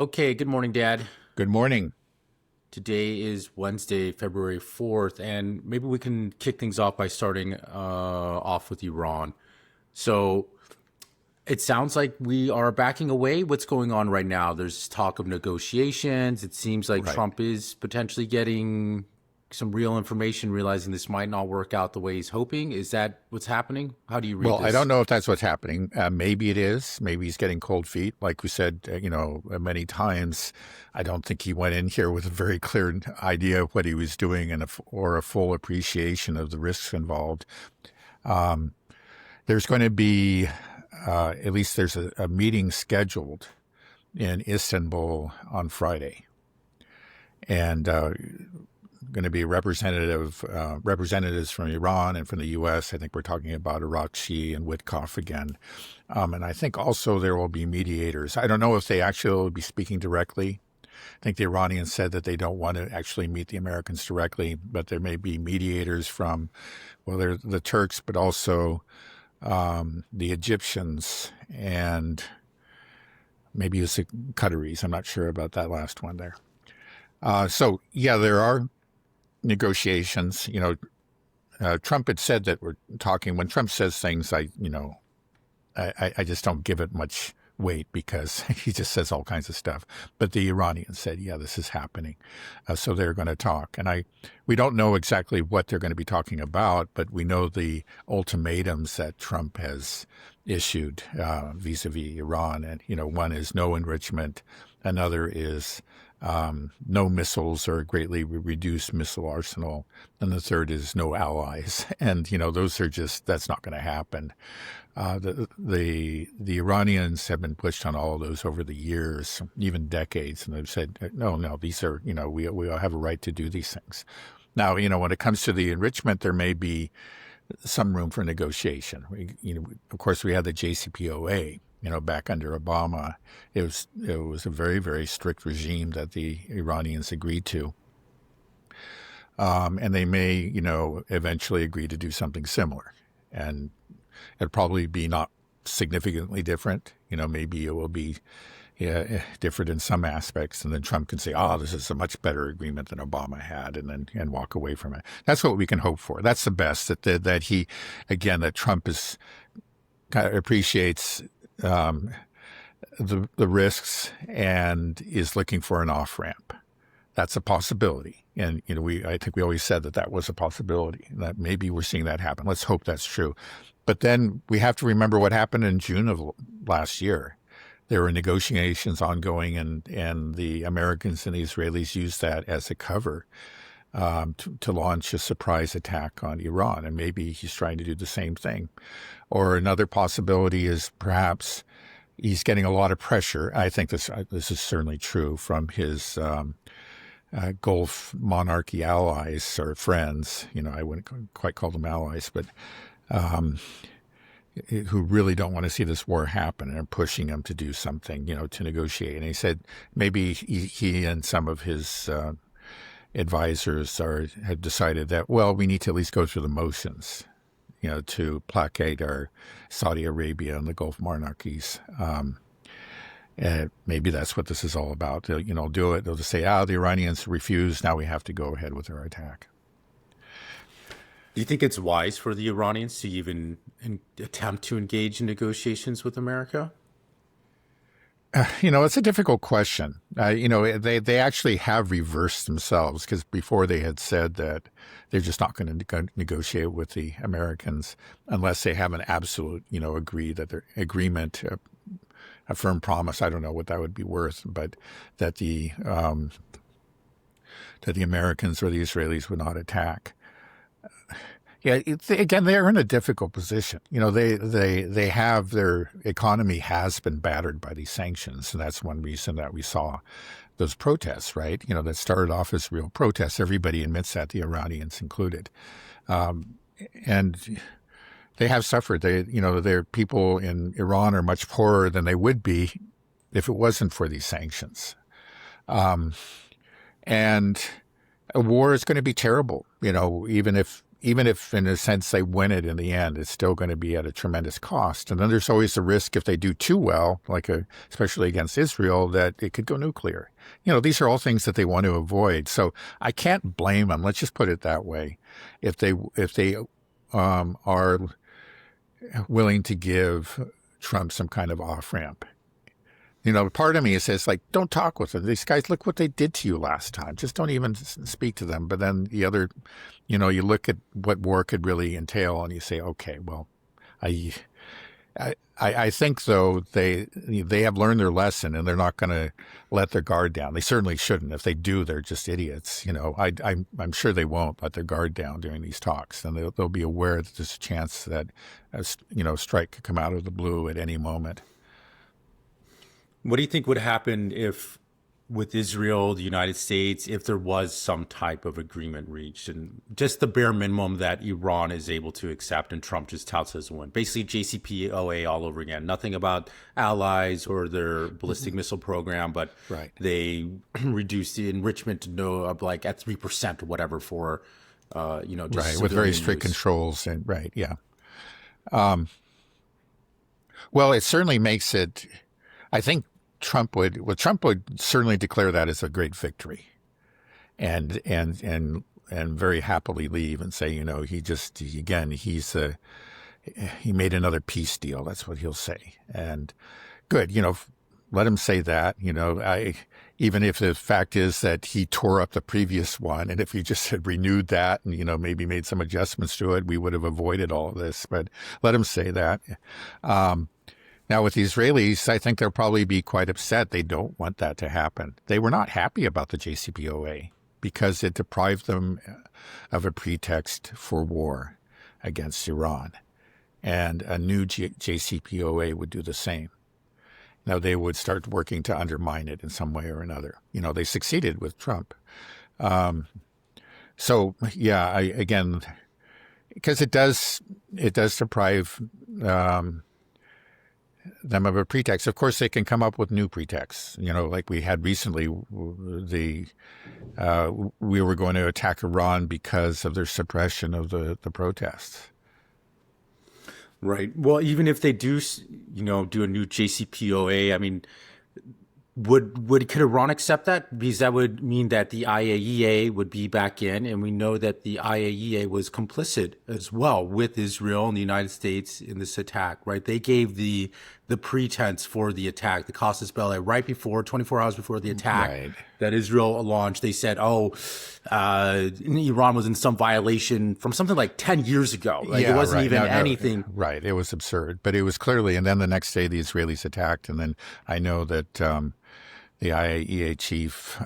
Okay, good morning, Dad. Good morning. Today is Wednesday, February 4th, and maybe we can kick things off by starting off with Iran. So it sounds like we are backing away. What's going on right now? There's talk of negotiations. It seems like Right. Trump is potentially getting some real information, realizing this might not work out the way he's hoping. Is that what's happening? How do you read Well, I this? don't know if that's what's happening. Maybe it is. Maybe he's getting cold feet. Like we said, many times, I don't think he went in here with a very clear idea of what he was doing or a full appreciation of the risks involved. There's going to be, at least there's a meeting scheduled in Istanbul on Friday. And going to be representatives from Iran and from the U.S. I think we're talking about Irakchi and Witkoff again. And I think also there will be mediators. I don't know if they actually will be speaking directly. I think the Iranians said that they don't want to actually meet the Americans directly, but there may be mediators from, well, they're the Turks, but also the Egyptians and maybe it's the Qataris. I'm not sure about that last one there. So, yeah, there are negotiations. Trump had said that we're talking. When Trump says things, I just don't give it much weight because he just says all kinds of stuff. But the Iranians said, yeah, this is happening. So they're going to talk. And we don't know exactly what they're going to be talking about, but we know the ultimatums that Trump has issued vis-a-vis Iran. And, one is no enrichment. Another is no missiles or a greatly reduced missile arsenal. And the third is no allies. And, that's not going to happen. The Iranians have been pushed on all of those over the years, even decades. And they've said, no, these are, we all have a right to do these things. Now, when it comes to the enrichment, there may be some room for negotiation. Of course, we had the JCPOA. Back under Obama, it was a very, very strict regime that the Iranians agreed to. And they may, eventually agree to do something similar. And it'll probably be not significantly different. Maybe it will be different in some aspects. And then Trump can say, this is a much better agreement than Obama had, and walk away from it. That's what we can hope for. That's the best, that Trump is kind of appreciates the risks and is looking for an off ramp. That's a possibility, and I think we always said that was a possibility. That maybe we're seeing that happen. Let's hope that's true. But then we have to remember what happened in June of last year. There were negotiations ongoing, and the Americans and the Israelis used that as a cover to launch a surprise attack on Iran. And maybe he's trying to do the same thing. Or another possibility is perhaps he's getting a lot of pressure. I think this is certainly true from his Gulf monarchy allies or friends. I wouldn't quite call them allies, but who really don't want to see this war happen and are pushing him to do something, to negotiate. And he said maybe he and some of his advisors have decided that, well, we need to at least go through the motions, to placate our Saudi Arabia and the Gulf monarchies. And maybe that's what this is all about. They'll, do it. They'll just say, the Iranians refused. Now we have to go ahead with our attack. Do you think it's wise for the Iranians to even attempt to engage in negotiations with America? It's a difficult question. They actually have reversed themselves, because before they had said that they're just not going to negotiate with the Americans unless they have an absolute, agree that their agreement, a firm promise. I don't know what that would be worth, but that the Americans or the Israelis would not attack. Yeah, again, they are in a difficult position. They have their economy has been battered by these sanctions, and that's one reason that we saw those protests, right? That started off as real protests. Everybody admits that, the Iranians included, and they have suffered. Their people in Iran are much poorer than they would be if it wasn't for these sanctions, and a war is going to be terrible. Even if even if in a sense they win it in the end, it's still going to be at a tremendous cost. And then there's always the risk if they do too well, especially against Israel, that it could go nuclear. These are all things that they want to avoid. So I can't blame them. Let's just put it that way. If they are willing to give Trump some kind of off ramp. Part of me says, don't talk with them. These guys, look what they did to you last time. Just don't even speak to them. But then the other, you look at what war could really entail and you say, okay, well, I think, though, they have learned their lesson and they're not going to let their guard down. They certainly shouldn't. If they do, they're just idiots. I'm sure they won't let their guard down during these talks. And they'll be aware that there's a chance that, a strike could come out of the blue at any moment. What do you think would happen if, with Israel, the United States, if there was some type of agreement reached, and just the bare minimum that Iran is able to accept and Trump just touts as a win? Basically JCPOA all over again. Nothing about allies or their ballistic missile program, but they reduced the enrichment to at 3% or whatever for, just with very strict controls and well, it certainly makes it. I think Trump would certainly declare that as a great victory, and very happily leave and say, he made another peace deal. That's what he'll say. And good, let him say that. Even if the fact is that he tore up the previous one, and if he just had renewed that and maybe made some adjustments to it, we would have avoided all of this. But let him say that. Now, with the Israelis, I think they'll probably be quite upset. They don't want that to happen. They were not happy about the JCPOA because it deprived them of a pretext for war against Iran. And a new JCPOA would do the same. Now, they would start working to undermine it in some way or another. They succeeded with Trump. Again, because it does deprive them of a pretext. Of course, they can come up with new pretexts. Like we had recently, we were going to attack Iran because of their suppression of the protests. Right. Well, even if they do, do a new JCPOA, I mean, could Iran accept that? Because that would mean that the IAEA would be back in, and we know that the IAEA was complicit as well with Israel and the United States in this attack, right? They gave the pretense for the attack, the casus belli, right before, 24 hours before the attack that Israel launched. They said, Iran was in some violation from something like 10 years ago. It wasn't even anything. Right. It was absurd, but it was clearly, and then the next day the Israelis attacked, and then I know that the IAEA chief,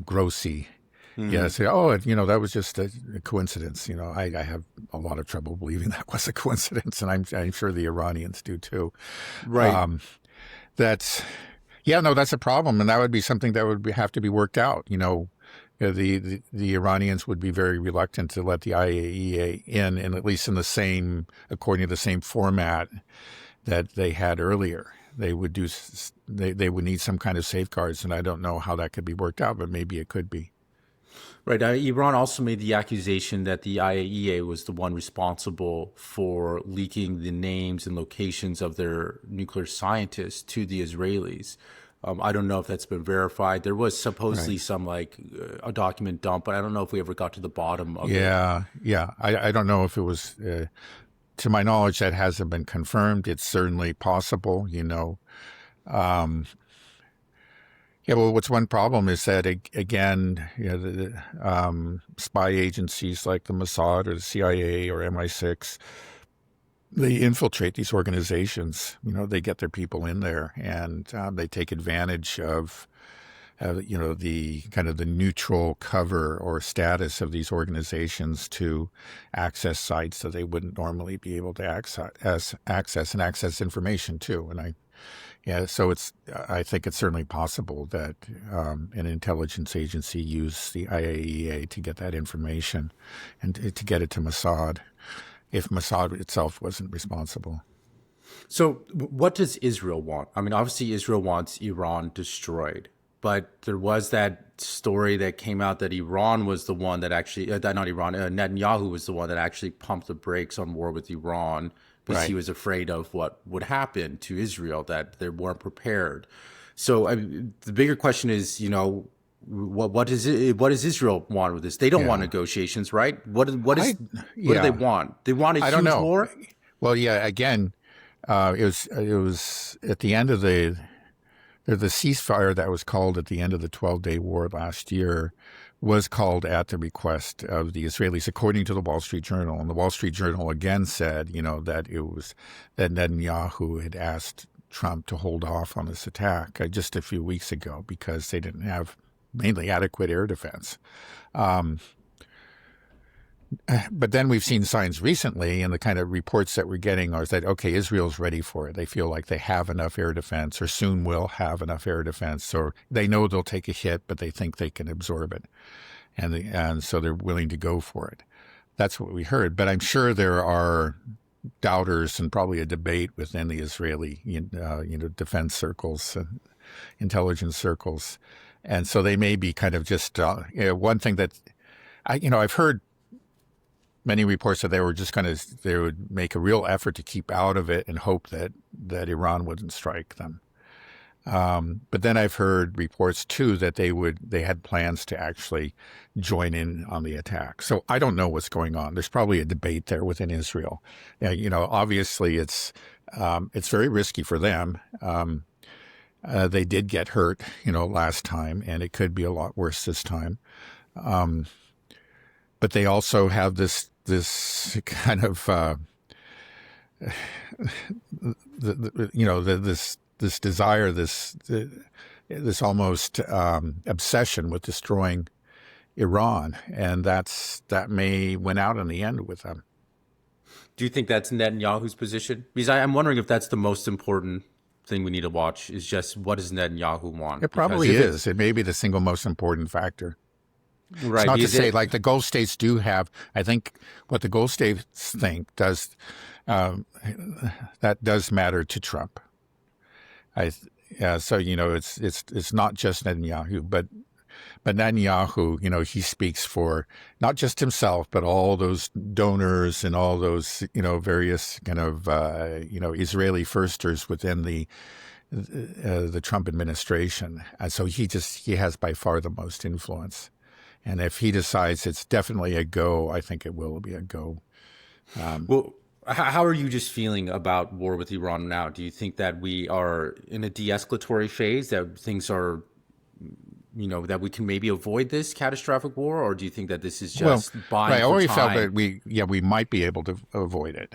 Grossi, said, that was just a coincidence. I have a lot of trouble believing that was a coincidence, and I'm sure the Iranians do too. Right. That's a problem, and that would be something that would have to be worked out. The Iranians would be very reluctant to let the IAEA in, and at least according to the same format that they had earlier. They would need some kind of safeguards, and I don't know how that could be worked out, but maybe it could be. Right. Iran also made the accusation that the IAEA was the one responsible for leaking the names and locations of their nuclear scientists to the Israelis. I don't know if that's been verified. There was supposedly some a document dump, but I don't know if we ever got to the bottom of it. Yeah. I don't know if it was. To my knowledge, that hasn't been confirmed. It's certainly possible, well, what's one problem is that, again, the spy agencies like the Mossad or the CIA or MI6, they infiltrate these organizations. They get their people in there, and they take advantage of the kind of the neutral cover or status of these organizations to access sites that they wouldn't normally be able to access information too. And so I think it's certainly possible that an intelligence agency used the IAEA to get that information and to get it to Mossad, if Mossad itself wasn't responsible. So what does Israel want? I mean, obviously Israel wants Iran destroyed. but there was that story that came out that Iran was the one that actually, that not Iran, Netanyahu was the one that actually pumped the brakes on war with Iran because he Right. was afraid of what would happen to Israel, that they weren't prepared. So I mean, the bigger question is, what does Israel want with this? They don't want Yeah. negotiations, right? I What do they yeah. want? They want a I don't huge know. war. Well, yeah. Again, it was at the end of the ceasefire that was called at the end of the 12-day war last year was called at the request of the Israelis, according to the Wall Street Journal. And the Wall Street Journal again said, that it was that Netanyahu had asked Trump to hold off on this attack just a few weeks ago because they didn't have mainly adequate air defense. But then we've seen signs recently, and the kind of reports that we're getting are that, okay, Israel's ready for it. They feel like they have enough air defense or soon will have enough air defense, or they know they'll take a hit, but they think they can absorb it. And so they're willing to go for it. That's what we heard. But I'm sure there are doubters and probably a debate within the Israeli, defense circles and intelligence circles. And so they may be kind of just one thing that I've heard many reports that they would make a real effort to keep out of it and hope that Iran wouldn't strike them. But then I've heard reports too that they had plans to actually join in on the attack. So I don't know what's going on. There's probably a debate there within Israel. Obviously it's very risky for them. They did get hurt, last time, and it could be a lot worse this time. But they also have this kind of this desire, this almost obsession with destroying Iran, and that may win out in the end with them. Do you think that's Netanyahu's position? Because I'm wondering if that's the most important thing we need to watch is just what does Netanyahu want? It probably is. It may be the single most important factor. Right. It's not to say like the Gulf states do have. I think what the Gulf states think does that does matter to Trump. So it's not just Netanyahu, but Netanyahu, he speaks for not just himself, but all those donors and all those various kind of Israeli firsters within the Trump administration. And so he has by far the most influence. And if he decides it's definitely a go, I think it will be a go. Well, how are you just feeling about war with Iran now? Do you think that we are in a de-escalatory phase, that things are, that we can maybe avoid this catastrophic war? Or do you think that this is just buying I already for felt time? that we might be able to avoid it.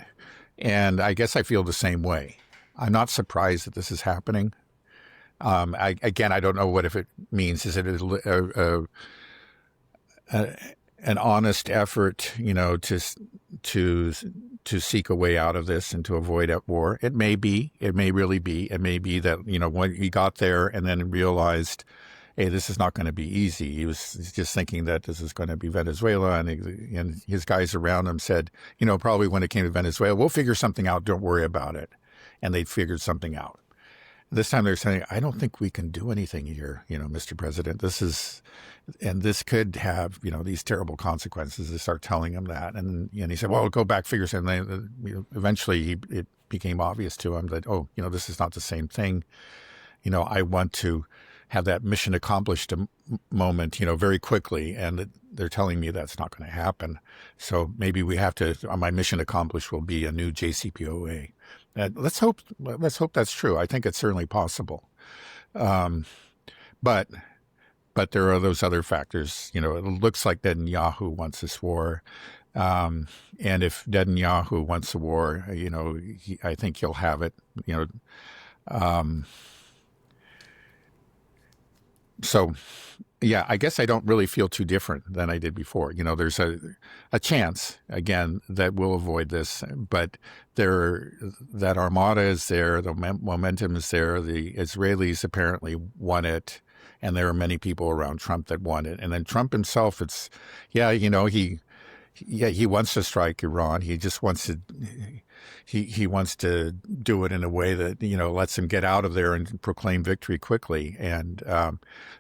And I guess I feel the same way. I'm not surprised that this is happening. I don't know what if it means. Is it an honest effort, to seek a way out of this and to avoid a war? It may be. It may really be. It may be that when he got there and then realized, hey, this is not going to be easy. He was just thinking that this is going to be Venezuela, and his guys around him said, probably when it came to Venezuela, we'll figure something out. Don't worry about it. And they figured something out. This time they're saying, I don't think we can do anything here, Mr. President. This could have, these terrible consequences. They start telling him that. And he said, well, go back, figure something. Eventually it became obvious to him that, this is not the same thing. I want to have that mission accomplished moment, very quickly. And they're telling me that's not going to happen. So maybe we have to, my mission accomplished will be a new JCPOA. Let's hope that's true. I think it's certainly possible. But there are those other factors. It looks like Netanyahu wants this war. And if Netanyahu wants a war, I think he'll have it. So, yeah, I guess I don't really feel too different than I did before. There's a chance, again, that we'll avoid this, but that armada is there, the momentum is there, the Israelis apparently want it, and there are many people around Trump that want it. And then Trump himself, he yeah, he wants to strike Iran. He just wants to he wants to do it in a way that lets him get out of there and proclaim victory quickly. And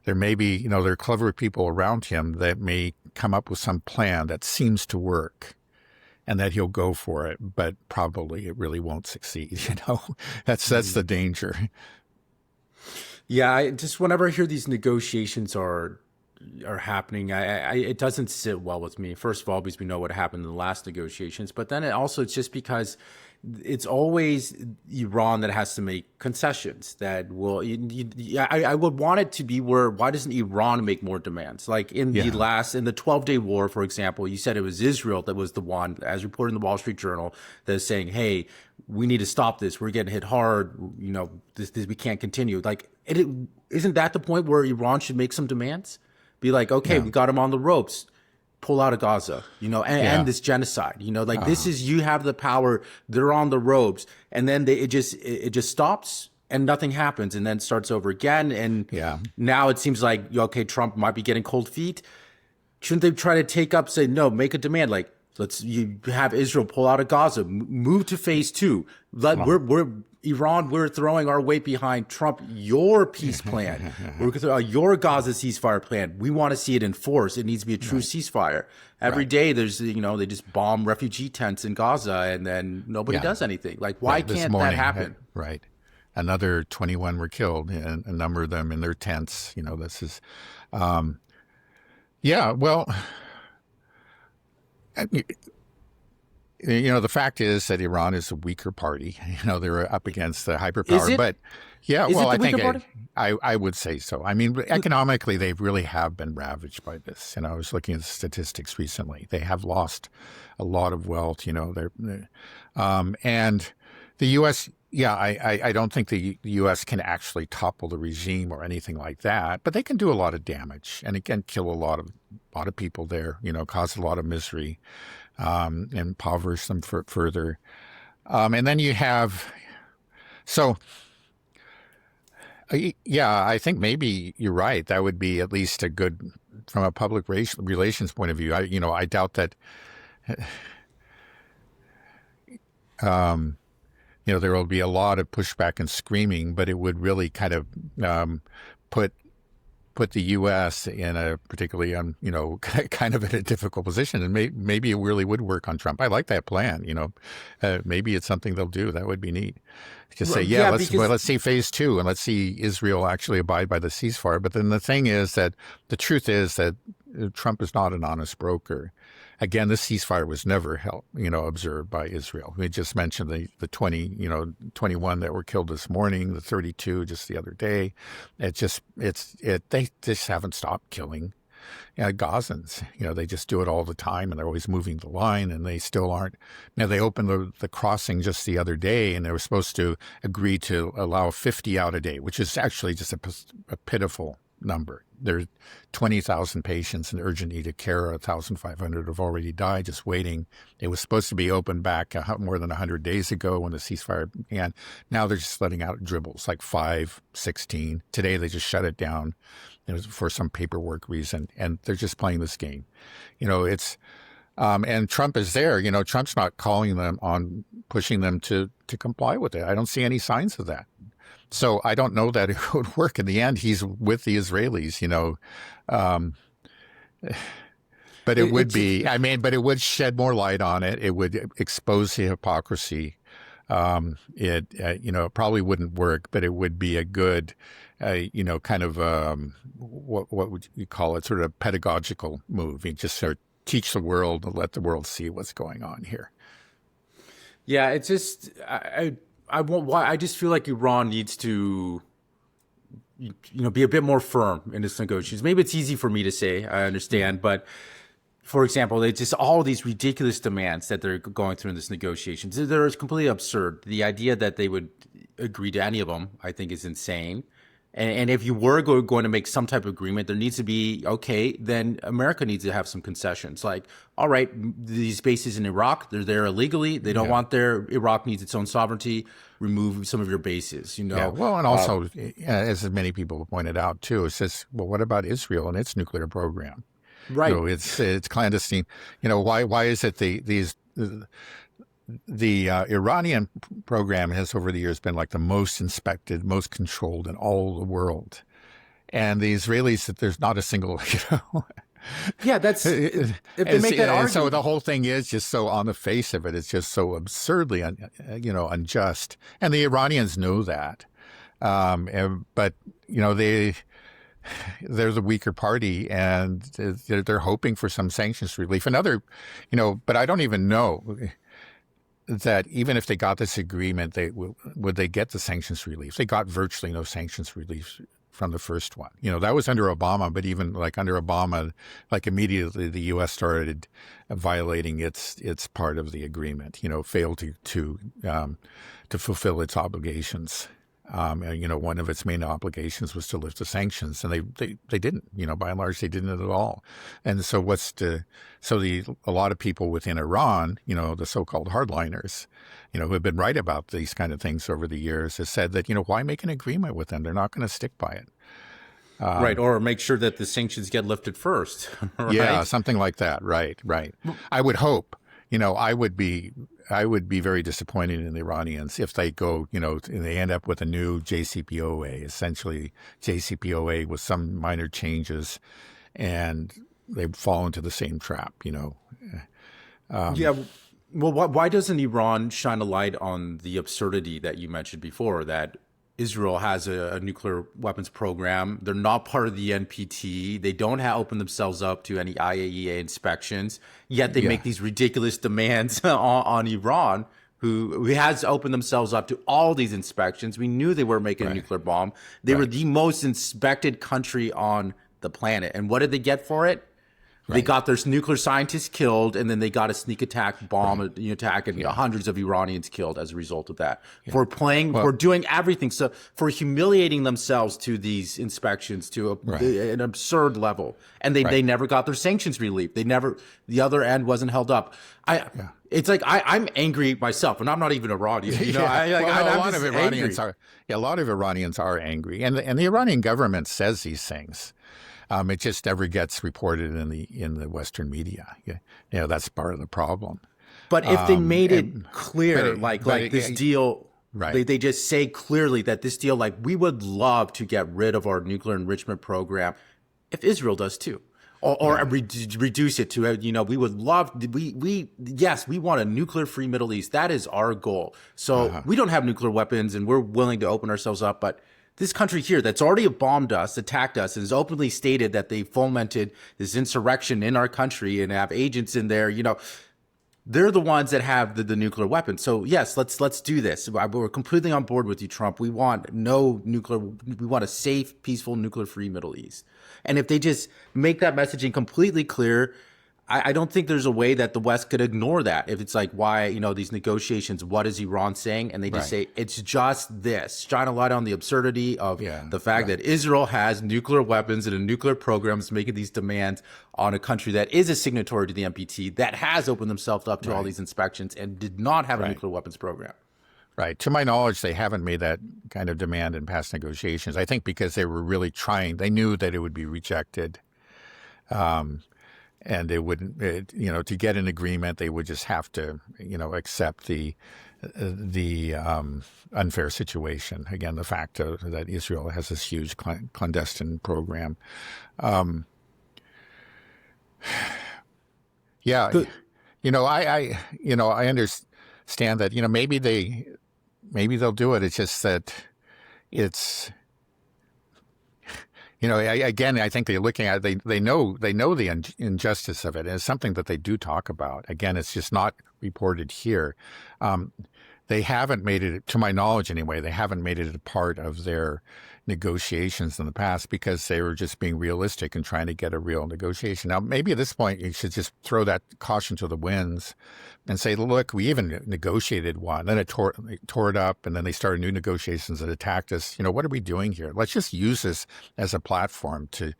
there may be there are clever people around him that may come up with some plan that seems to work, and that he'll go for it, but probably it really won't succeed. That's the danger. Yeah, I just whenever I hear these negotiations are happening, it doesn't sit well with me. First of all, because we know what happened in the last negotiations, but then it's just because it's always Iran that has to make concessions that will. I would want it to be why doesn't Iran make more demands? Like in the 12-day war, for example, you said it was Israel that was the one, as reported in the Wall Street Journal, that is saying, "Hey, we need to stop this. We're getting hit hard. This we can't continue." Like, isn't that the point where Iran should make some demands? Be like, okay, we got him on the ropes. Pull out of Gaza, end this genocide. This is, you have the power. They're on the ropes, and then it just stops and nothing happens, and then starts over again. And now it seems like, okay, Trump might be getting cold feet. Shouldn't they try to say no, make a demand like, you have Israel pull out of Gaza, move to phase 2. We're Iran, we're throwing our weight behind Trump, your peace plan. We're going to your Gaza ceasefire plan. We want to see it enforced. It needs to be a true ceasefire. Every day there's, they just bomb refugee tents in Gaza, and then nobody does anything. Like, why can't that happen? Right. Another 21 were killed, and a number of them in their tents. This is, well, the fact is that Iran is a weaker party. They're up against the hyperpower. Is it? But I think I would say so. I mean, economically, they really have been ravaged by this. I was looking at the statistics recently. They have lost a lot of wealth. And the U.S. I don't think the U.S. can actually topple the regime or anything like that, but they can do a lot of damage and again kill a lot of people there. Cause a lot of misery. Impoverish them further. And then you have, I think maybe you're right. That would be at least a good, from a public relations point of view. I doubt that, there will be a lot of pushback and screaming, but it would really kind of put the U.S. in a particularly, kind of in a difficult position, and maybe it really would work on Trump. I like that plan. Maybe it's something they'll do. That would be neat. Just say, let's see phase 2, and let's see Israel actually abide by the ceasefire. But then the thing is that the truth is that Trump is not an honest broker. Again, this ceasefire was never observed by Israel. We just mentioned the 21 that were killed this morning, the 32 just the other day. They just haven't stopped killing Gazans. They just do it all the time, and they're always moving the line, and they still aren't. Now, they opened the crossing just the other day, and they were supposed to agree to allow 50 out a day, which is actually just a pitiful number. There's 20,000 patients in urgent need of care. 1,500 have already died, just waiting. It was supposed to be opened back more than 100 days ago when the ceasefire began. Now they're just letting out dribbles, like 5, 16. Today they just shut it down for some paperwork reason, and they're just playing this game. It's and Trump is there. Trump's not calling them on, pushing them to comply with it. I don't see any signs of that. So I don't know that it would work. In the end, he's with the Israelis, but it would be, but it would shed more light on it. It would expose the hypocrisy. It probably wouldn't work, but it would be a good, kind of, what would you call it? Sort of pedagogical move. You just sort of teach the world and let the world see what's going on here. Yeah, it's just, I just feel like Iran needs to, be a bit more firm in its negotiations. Maybe it's easy for me to say, I understand, but for example, they just all these ridiculous demands that they're going through in this negotiations. They're completely absurd. The idea that they would agree to any of them, I think, is insane. And if you were going to make some type of agreement, there needs to be, then America needs to have some concessions. Like, all right, these bases in Iraq, they're there illegally. They don't want Iraq needs its own sovereignty. Remove some of your bases, Yeah, well, and also, as many people have pointed out, too, it says, well, what about Israel and its nuclear program? Right. It's clandestine. Why is it the Iranian program has over the years been like the most inspected, most controlled in all the world, and the Israelis, that there's not a single, Yeah, that's if they make that argument. So the whole thing is just so, on the face of it, it's just so absurdly, unjust, and the Iranians know that. But they're the weaker party, and they're hoping for some sanctions relief. But I don't even know that even if they got this agreement, would they get the sanctions relief? They got virtually no sanctions relief from the first one. That was under Obama, but even like under Obama, like immediately the U.S. started violating its part of the agreement. Failed to fulfill its obligations. One of its main obligations was to lift the sanctions, and they didn't. By and large, they didn't at all. And so a lot of people within Iran, the so-called hardliners, who have been right about these kind of things over the years, has said that why make an agreement with them? They're not going to stick by it. Right, or make sure that the sanctions get lifted first. Right? Yeah, something like that. Right. I would hope. I would be very disappointed in the Iranians if they go, they end up with a new JCPOA, essentially JCPOA with some minor changes, and they fall into the same trap, Yeah. Well, why doesn't Iran shine a light on the absurdity that you mentioned before, that Israel has a nuclear weapons program? They're not part of the NPT. They don't open themselves up to any IAEA inspections, yet they make these ridiculous demands on Iran, who has opened themselves up to all these inspections. We knew they were making a nuclear bomb. They were the most inspected country on the planet. And what did they get for it? They got their nuclear scientists killed, and then they got a sneak attack bomb attack, and hundreds of Iranians killed as a result of that. For doing everything, so for humiliating themselves to these inspections to an absurd level, and they never got their sanctions relief. The other end wasn't held up. It's like I'm angry myself, and I'm not even Iranian. A lot of Iranians are angry, and the Iranian government says these things. It just never gets reported in the Western media. That's part of the problem. But if they made it clear, this deal, they just say clearly that this deal, we would love to get rid of our nuclear enrichment program, if Israel does too, or reduce it to, we would love, we want a nuclear-free Middle East. That is our goal. So we don't have nuclear weapons, and we're willing to open ourselves up, but this country here that's already bombed us, attacked us, and has openly stated that they fomented this insurrection in our country and have agents in there, they're the ones that have the nuclear weapons. So yes, let's do this. We're completely on board with you, Trump. We want no nuclear. We want a safe, peaceful, nuclear-free Middle East. And if they just make that messaging completely clear, I don't think there's a way that the West could ignore that. If it's like, why, these negotiations, what is Iran saying? And they just say, it's just this. Shine a light on the absurdity of the fact that Israel has nuclear weapons and a nuclear program is making these demands on a country that is a signatory to the NPT, that has opened themselves up to all these inspections and did not have a nuclear weapons program. Right. To my knowledge, they haven't made that kind of demand in past negotiations. I think because they were really trying. They knew that it would be rejected. And they wouldn't, to get an agreement, they would just have to, accept the unfair situation. Again, the fact that Israel has this huge clandestine program. I understand that, maybe they'll do it. It's just that it's. Again, I think they're looking at it, they know the injustice of it. And it's something that they do talk about. Again, it's just not reported here. They haven't made it, to my knowledge anyway, they haven't made it a part of their negotiations in the past because they were just being realistic and trying to get a real negotiation. Now, maybe at this point, you should just throw that caution to the winds and say, look, we even negotiated one. Then it tore it up, and then they started new negotiations that attacked us. What are we doing here? Let's just use this as a platform to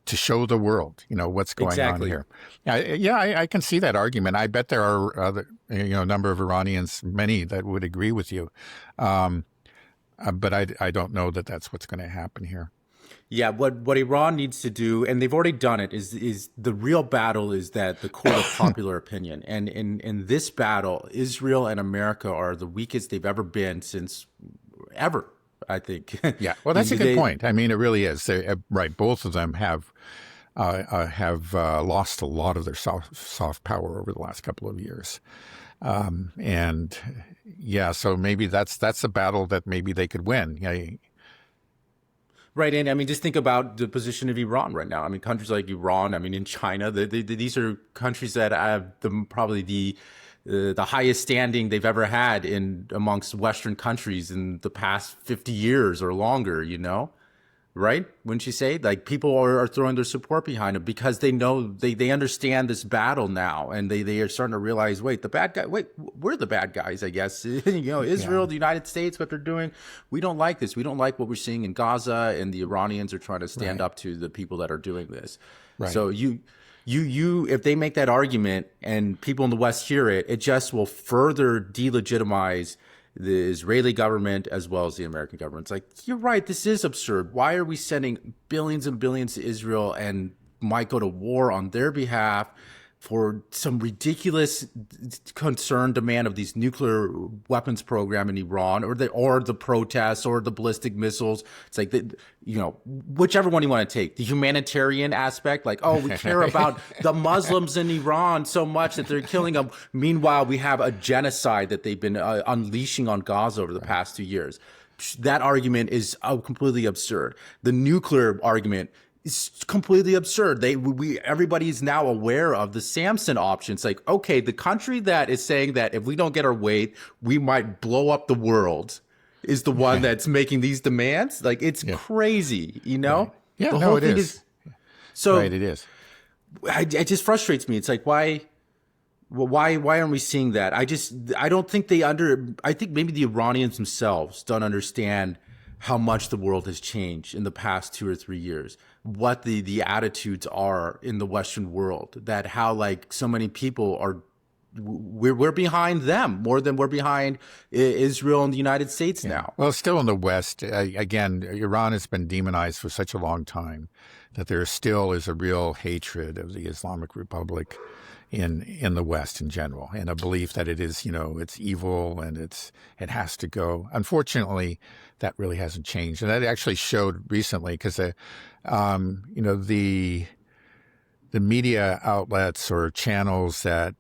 show the world, what's going on here. I can see that argument. I bet there are other, a number of Iranians, many that would agree with you. But I don't know that that's what's going to happen here. Yeah, what Iran needs to do, and they've already done it, is the real battle is that the court of popular opinion. And in this battle, Israel and America are the weakest they've ever been since ever, I think. Yeah, well, that's a good point. I mean, it really is. Right, both of them have lost a lot of their soft power over the last couple of years, and yeah, so maybe that's a battle that maybe they could win. Yeah, Right, and I mean, just think about the position of Iran right now. I mean, countries like Iran, I mean, in China, these are countries that have probably the highest standing they've ever had in amongst Western countries in the past 50 years or longer. Right? Wouldn't you say? Like people are throwing their support behind it because they know they understand this battle now, and they are starting to realize, wait, we're the bad guys, I guess. Israel, the United States, what they're doing, we don't like this. We don't like what we're seeing in Gaza, and the Iranians are trying to stand up to the people that are doing this. Right. So if they make that argument and people in the West hear it, it just will further delegitimize the Israeli government as well as the American government. It's like, you're right, this is absurd. Why are we sending billions and billions to Israel and might go to war on their behalf for some ridiculous concern demand of these nuclear weapons program in Iran, or the protests or the ballistic missiles? It's like, whichever one you want to take. The humanitarian aspect, like, oh, we care about the Muslims in Iran so much that they're killing them. Meanwhile, we have a genocide that they've been unleashing on Gaza over the past 2 years. That argument is completely absurd. The nuclear argument is completely absurd. Everybody is now aware of the Samson option. It's like, okay, the country that is saying that if we don't get our way, we might blow up the world is the one that's making these demands. Like, it's crazy, Right. Yeah, the whole it thing is. So right, it is. It just frustrates me. It's like, why aren't we seeing that? I don't think I think maybe the Iranians themselves don't understand how much the world has changed in the past 2 or 3 years, what the attitudes are in the Western world, that how like so many people are, we're behind them more than we're behind Israel and the United States now. Well, still in the West, again, Iran has been demonized for such a long time that there still is a real hatred of the Islamic Republic in the West in general, and a belief that it is, it's evil and it has to go. Unfortunately, that really hasn't changed, and that actually showed recently because the media outlets or channels that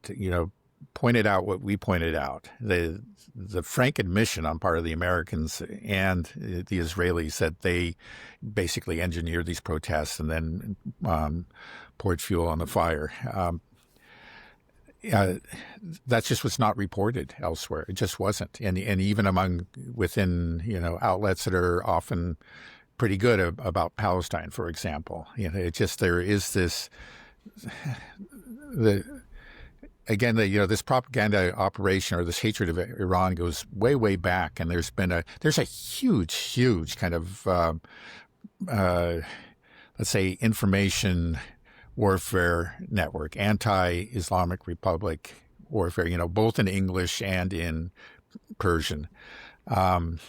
pointed out what we pointed out, the frank admission on part of the Americans and the Israelis that they basically engineered these protests and then poured fuel on the fire. That just was not reported elsewhere. It just wasn't, and even within outlets that are often pretty good about Palestine, for example. There is this this propaganda operation or this hatred of Iran goes way, way back, and there's a huge kind of let's say information warfare network, anti-Islamic Republic warfare, both in English and in Persian. And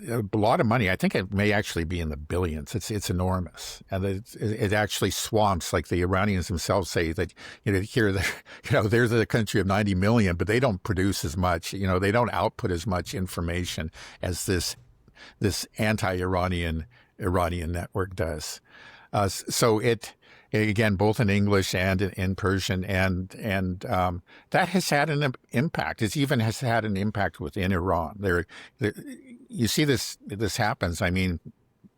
a lot of money. I think it may actually be in the billions. It's enormous, and it actually swamps. Like the Iranians themselves say that here they're the country of 90 million, but they don't produce as much. They don't output as much information as this anti-Iranian network does. So it again, both in English and in Persian, and that has had an impact. It even has had an impact within Iran. You see this happens. I mean,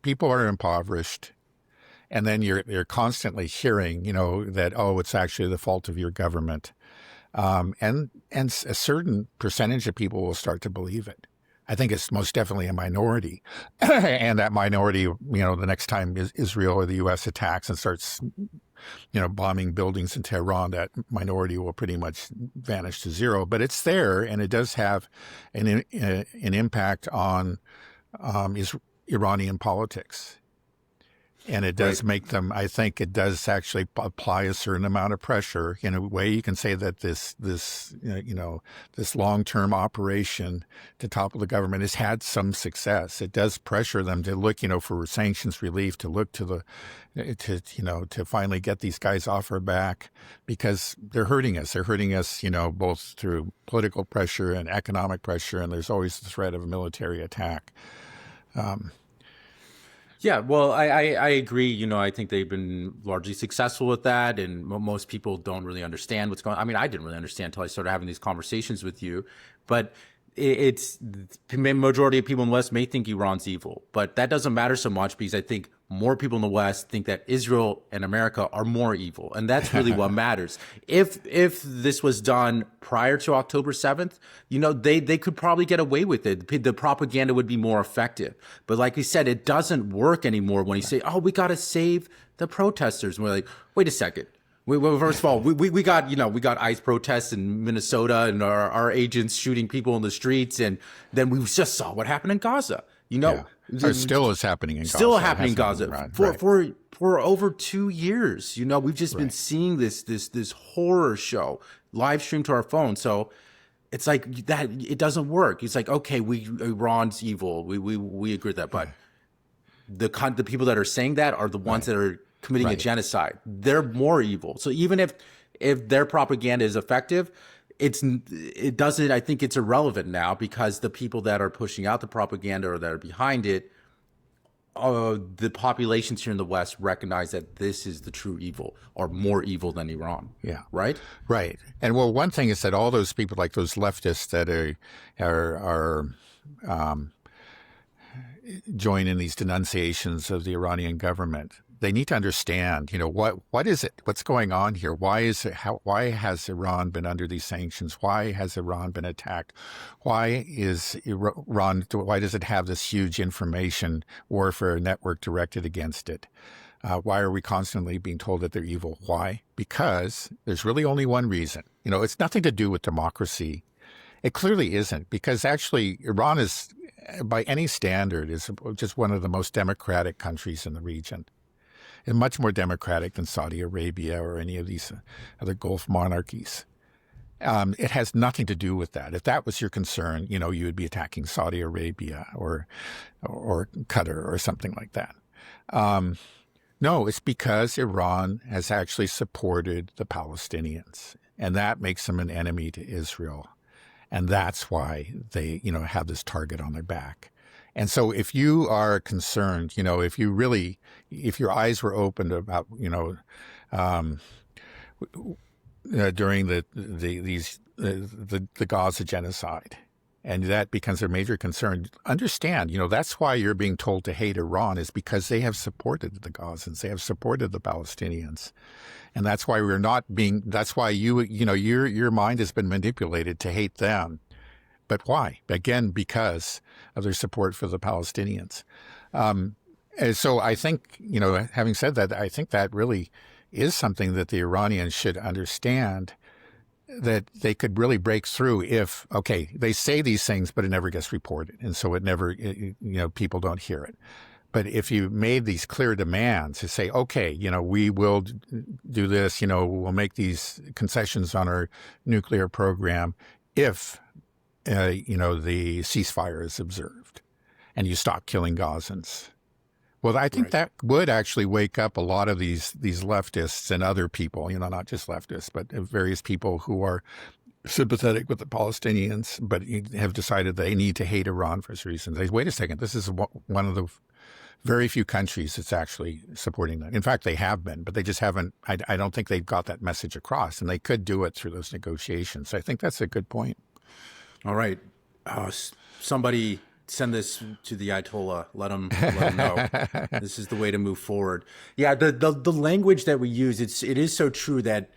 people are impoverished, and then you're constantly hearing, that it's actually the fault of your government, and a certain percentage of people will start to believe it. I think it's most definitely a minority, and that minority, the next time Israel or the U.S. attacks and starts, bombing buildings in Tehran, that minority will pretty much vanish to zero. But it's there, and it does have an impact on Iranian politics. And it does make them, I think it does actually apply a certain amount of pressure. In a way, you can say that this long-term operation to topple the government has had some success. It does pressure them to look, for sanctions relief, to look to to finally get these guys off our back, because they're hurting us. They're hurting us, both through political pressure and economic pressure, and there's always the threat of a military attack. Yeah, well, I agree. I think they've been largely successful with that, and most people don't really understand what's going on. I mean, I didn't really understand until I started having these conversations with you, but it's the majority of people in the West may think Iran's evil, but that doesn't matter so much because I think more people in the West think that Israel and America are more evil, and that's really what matters. If this was done prior to October 7th, they could probably get away with it. The propaganda would be more effective. But like we said, it doesn't work anymore when you say, "Oh, we got to save the protesters." And we're like, "Wait a second. First of all, we got ICE protests in Minnesota and our agents shooting people in the streets, and then we just saw what happened in Gaza. Or still is happening in Gaza. Still happening in Gaza for over 2 years. We've just been seeing this horror show live streamed to our phone. So it's like that. It doesn't work. It's like, okay, Iran's evil. We agree with that, but the people that are saying that are the ones that are committing a genocide. They're more evil. So even if their propaganda is effective, it doesn't. I think it's irrelevant now because the people that are pushing out the propaganda or that are behind it, the populations here in the West recognize that this is the true evil, or more evil than Iran. Yeah. Right. Right. And well, one thing is that all those people, like those leftists that are join in these denunciations of the Iranian government, they need to understand, what is it? What's going on here? Why has Iran been under these sanctions? Why has Iran been attacked? Why does it have this huge information warfare network directed against it? Why are we constantly being told that they're evil? Why? Because there's really only one reason. It's nothing to do with democracy. It clearly isn't, because actually Iran is, by any standard, is just one of the most democratic countries in the region. And much more democratic than Saudi Arabia or any of these other Gulf monarchies. It has nothing to do with that. If that was your concern, you would be attacking Saudi Arabia or Qatar or something like that. No, it's because Iran has actually supported the Palestinians, and that makes them an enemy to Israel. And that's why they, have this target on their back. And so if you are concerned, if your eyes were opened about, during the Gaza genocide, and that becomes a major concern, understand, that's why you're being told to hate Iran, is because they have supported the Gazans, they have supported the Palestinians. And that's why that's why your mind has been manipulated to hate them. But why? Again, because of their support for the Palestinians. And so I think, having said that, I think that really is something that the Iranians should understand, that they could really break through if, okay, they say these things, but it never gets reported. And so people don't hear it. But if you made these clear demands to say, okay, we will do this, we'll make these concessions on our nuclear program if the ceasefire is observed and you stop killing Gazans. Well, I think that would actually wake up a lot of these leftists and other people, not just leftists, but various people who are sympathetic with the Palestinians, but have decided they need to hate Iran for this reason. They say, wait a second, this is one of the very few countries that's actually supporting that. In fact, they have been, but they just haven't. I don't think they've got that message across, and they could do it through those negotiations. So I think that's a good point. All right. Somebody send this to the Ayatollah. Let him know. This is the way to move forward. Yeah, the language that we use, it is so true that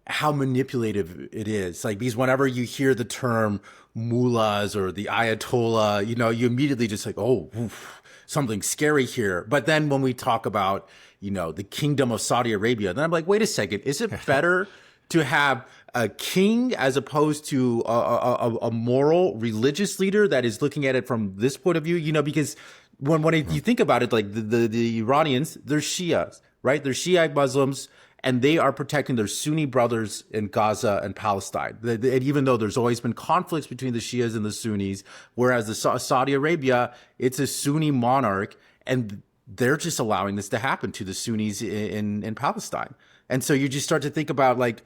how manipulative it is. Like, because whenever you hear the term mullahs or the Ayatollah, you immediately just like, oh, oof, something scary here. But then when we talk about, the kingdom of Saudi Arabia, then I'm like, wait a second, is it better to have a king as opposed to a moral religious leader that is looking at it from this point of view? Because when you think about it, like the Iranians, they're Shias, right? They're Shiite Muslims, and they are protecting their Sunni brothers in Gaza and Palestine. And even though there's always been conflicts between the Shias and the Sunnis, whereas the Saudi Arabia, it's a Sunni monarch, and they're just allowing this to happen to the Sunnis in Palestine. And so you just start to think about, like,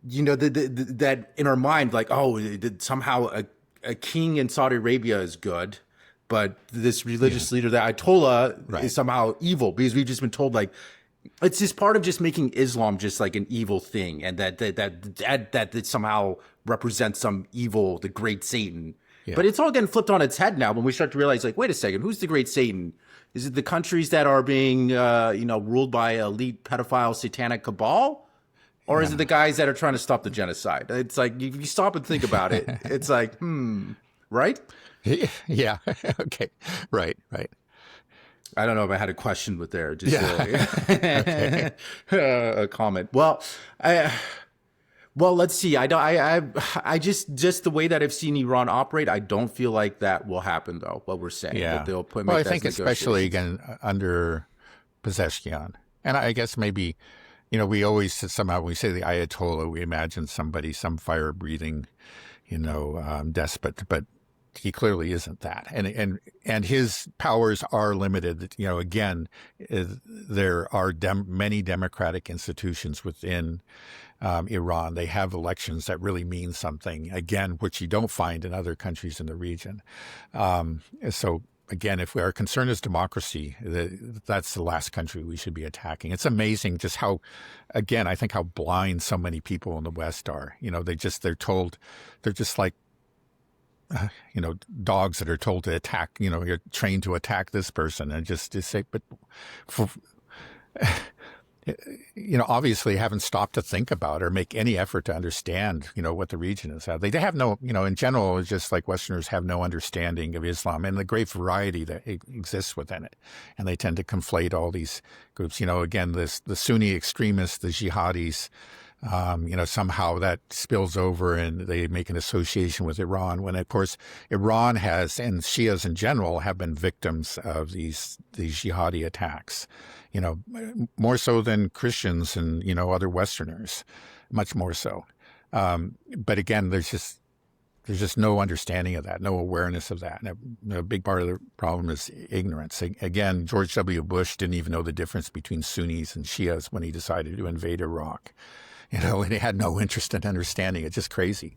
you know, that in our mind, like, oh, somehow a king in Saudi Arabia is good, but this religious leader, the Ayatollah, is somehow evil, because we've just been told, like, it's just part of just making Islam just like an evil thing, and that somehow represents some evil, the great Satan. Yeah. But it's all getting flipped on its head now when we start to realize, like, wait a second, who's the great Satan? Is it the countries that are being, ruled by elite pedophile satanic cabal? Or is it the guys that are trying to stop the genocide? It's like, if you stop and think about it, it's like, right? Yeah. Okay. Right. I don't know if I had a question with there. Just a comment. Well, let's see. I just the way that I've seen Iran operate, I don't feel like that will happen, though. What we're saying, that they'll put. Well, I think especially again under Pezeshkian, and I guess maybe, we always somehow when we say the Ayatollah, we imagine somebody, some fire-breathing, despot, but he clearly isn't that, and his powers are limited. Again, there are many democratic institutions within Iran. They have elections that really mean something, again, which you don't find in other countries in the region. So again, if our concern is democracy, that's the last country we should be attacking. It's amazing just how, again, I think how blind so many people in the West are. They're just like, dogs that are told to attack, you're trained to attack this person, and just to say, but obviously haven't stopped to think about or make any effort to understand, what the region is. They have no, in general, it's just like Westerners have no understanding of Islam and the great variety that exists within it. And they tend to conflate all these groups, again, the Sunni extremists, the jihadis, somehow that spills over and they make an association with Iran, when of course Iran has, and Shias in general, have been victims of these jihadi attacks, more so than Christians and, other Westerners, much more so. But again, there's just no understanding of that, no awareness of that. And a big part of the problem is ignorance. Again, George W. Bush didn't even know the difference between Sunnis and Shias when he decided to invade Iraq. And he had no interest in understanding it. Just crazy.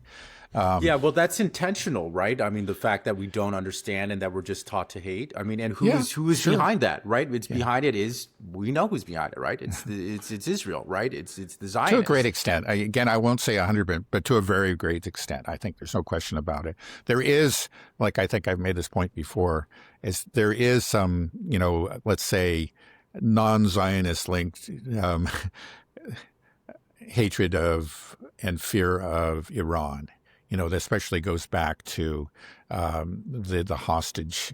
Well, that's intentional, right? I mean, the fact that we don't understand and that we're just taught to hate. I mean, and who is behind that, right? Behind it is, we know who's behind it, right? It's Israel, right? It's the Zionists. To a great extent. Again, I won't say 100%, but to a very great extent. I think there's no question about it. There is, like I think I've made this point before, there is some, let's say, non-Zionist linked hatred of and fear of Iran, that especially goes back to the hostage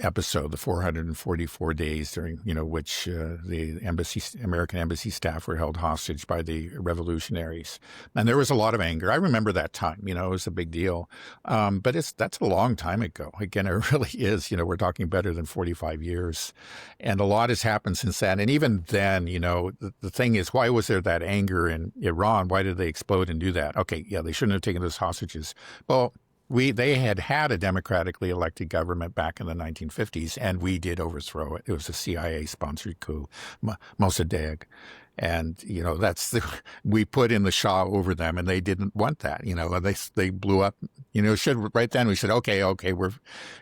episode, the 444 days during which the American embassy staff were held hostage by the revolutionaries, and there was a lot of anger. I remember that time. It was a big deal, but that's a long time ago. Again, it really is. We're talking better than 45 years, and a lot has happened since then. And even then, the thing is, why was there that anger in Iran? Why did they explode and do that? Okay, they shouldn't have taken those hostages. Well, they had a democratically elected government back in the 1950s, and we did overthrow it. It was a CIA-sponsored coup, Mossadegh. And, we put in the Shah over them, and they didn't want that. They blew up, right then we said, okay, we're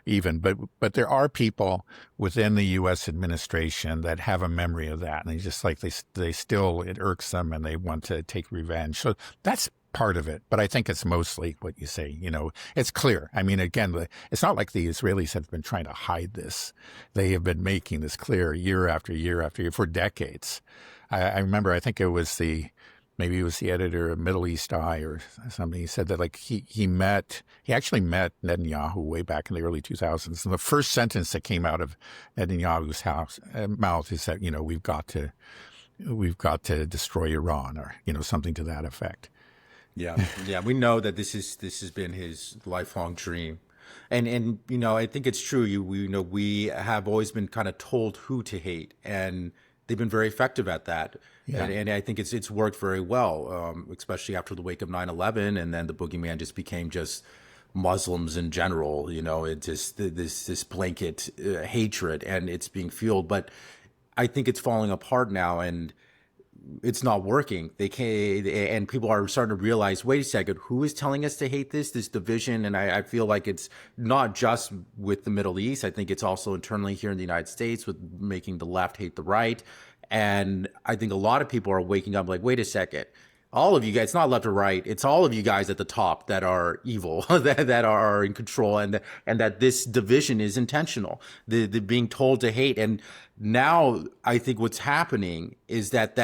even. But there are people within the U.S. administration that have a memory of that. And they just like, they still, it irks them and they want to take revenge. So that's part of it, but I think it's mostly what you say. It's clear. I mean, again, it's not like the Israelis have been trying to hide this. They have been making this clear year after year after year for decades. I remember, I think it was maybe it was the editor of Middle East Eye or something. He said that like he actually met Netanyahu way back in the early 2000s. And the first sentence that came out of Netanyahu's mouth is that, we've got to destroy Iran, or, something to that effect. Yeah, we know that this has been his lifelong dream. And I think it's true. We have always been kind of told who to hate, and they've been very effective at that. Yeah. And I think it's worked very well, especially after the wake of 9/11, and then the boogeyman just became just Muslims in general. It just this blanket hatred, and it's being fueled. But I think it's falling apart now, and it's not working. They can't, and people are starting to realize, wait a second, who is telling us to hate this division? And I feel like it's not just with the Middle East. I think it's also internally here in the United States with making the left hate the right. And I think a lot of people are waking up like, wait a second, all of you guys, it's not left or right. It's all of you guys at the top that are evil, that are in control, and that this division is intentional. The being told to hate. And now I think what's happening is that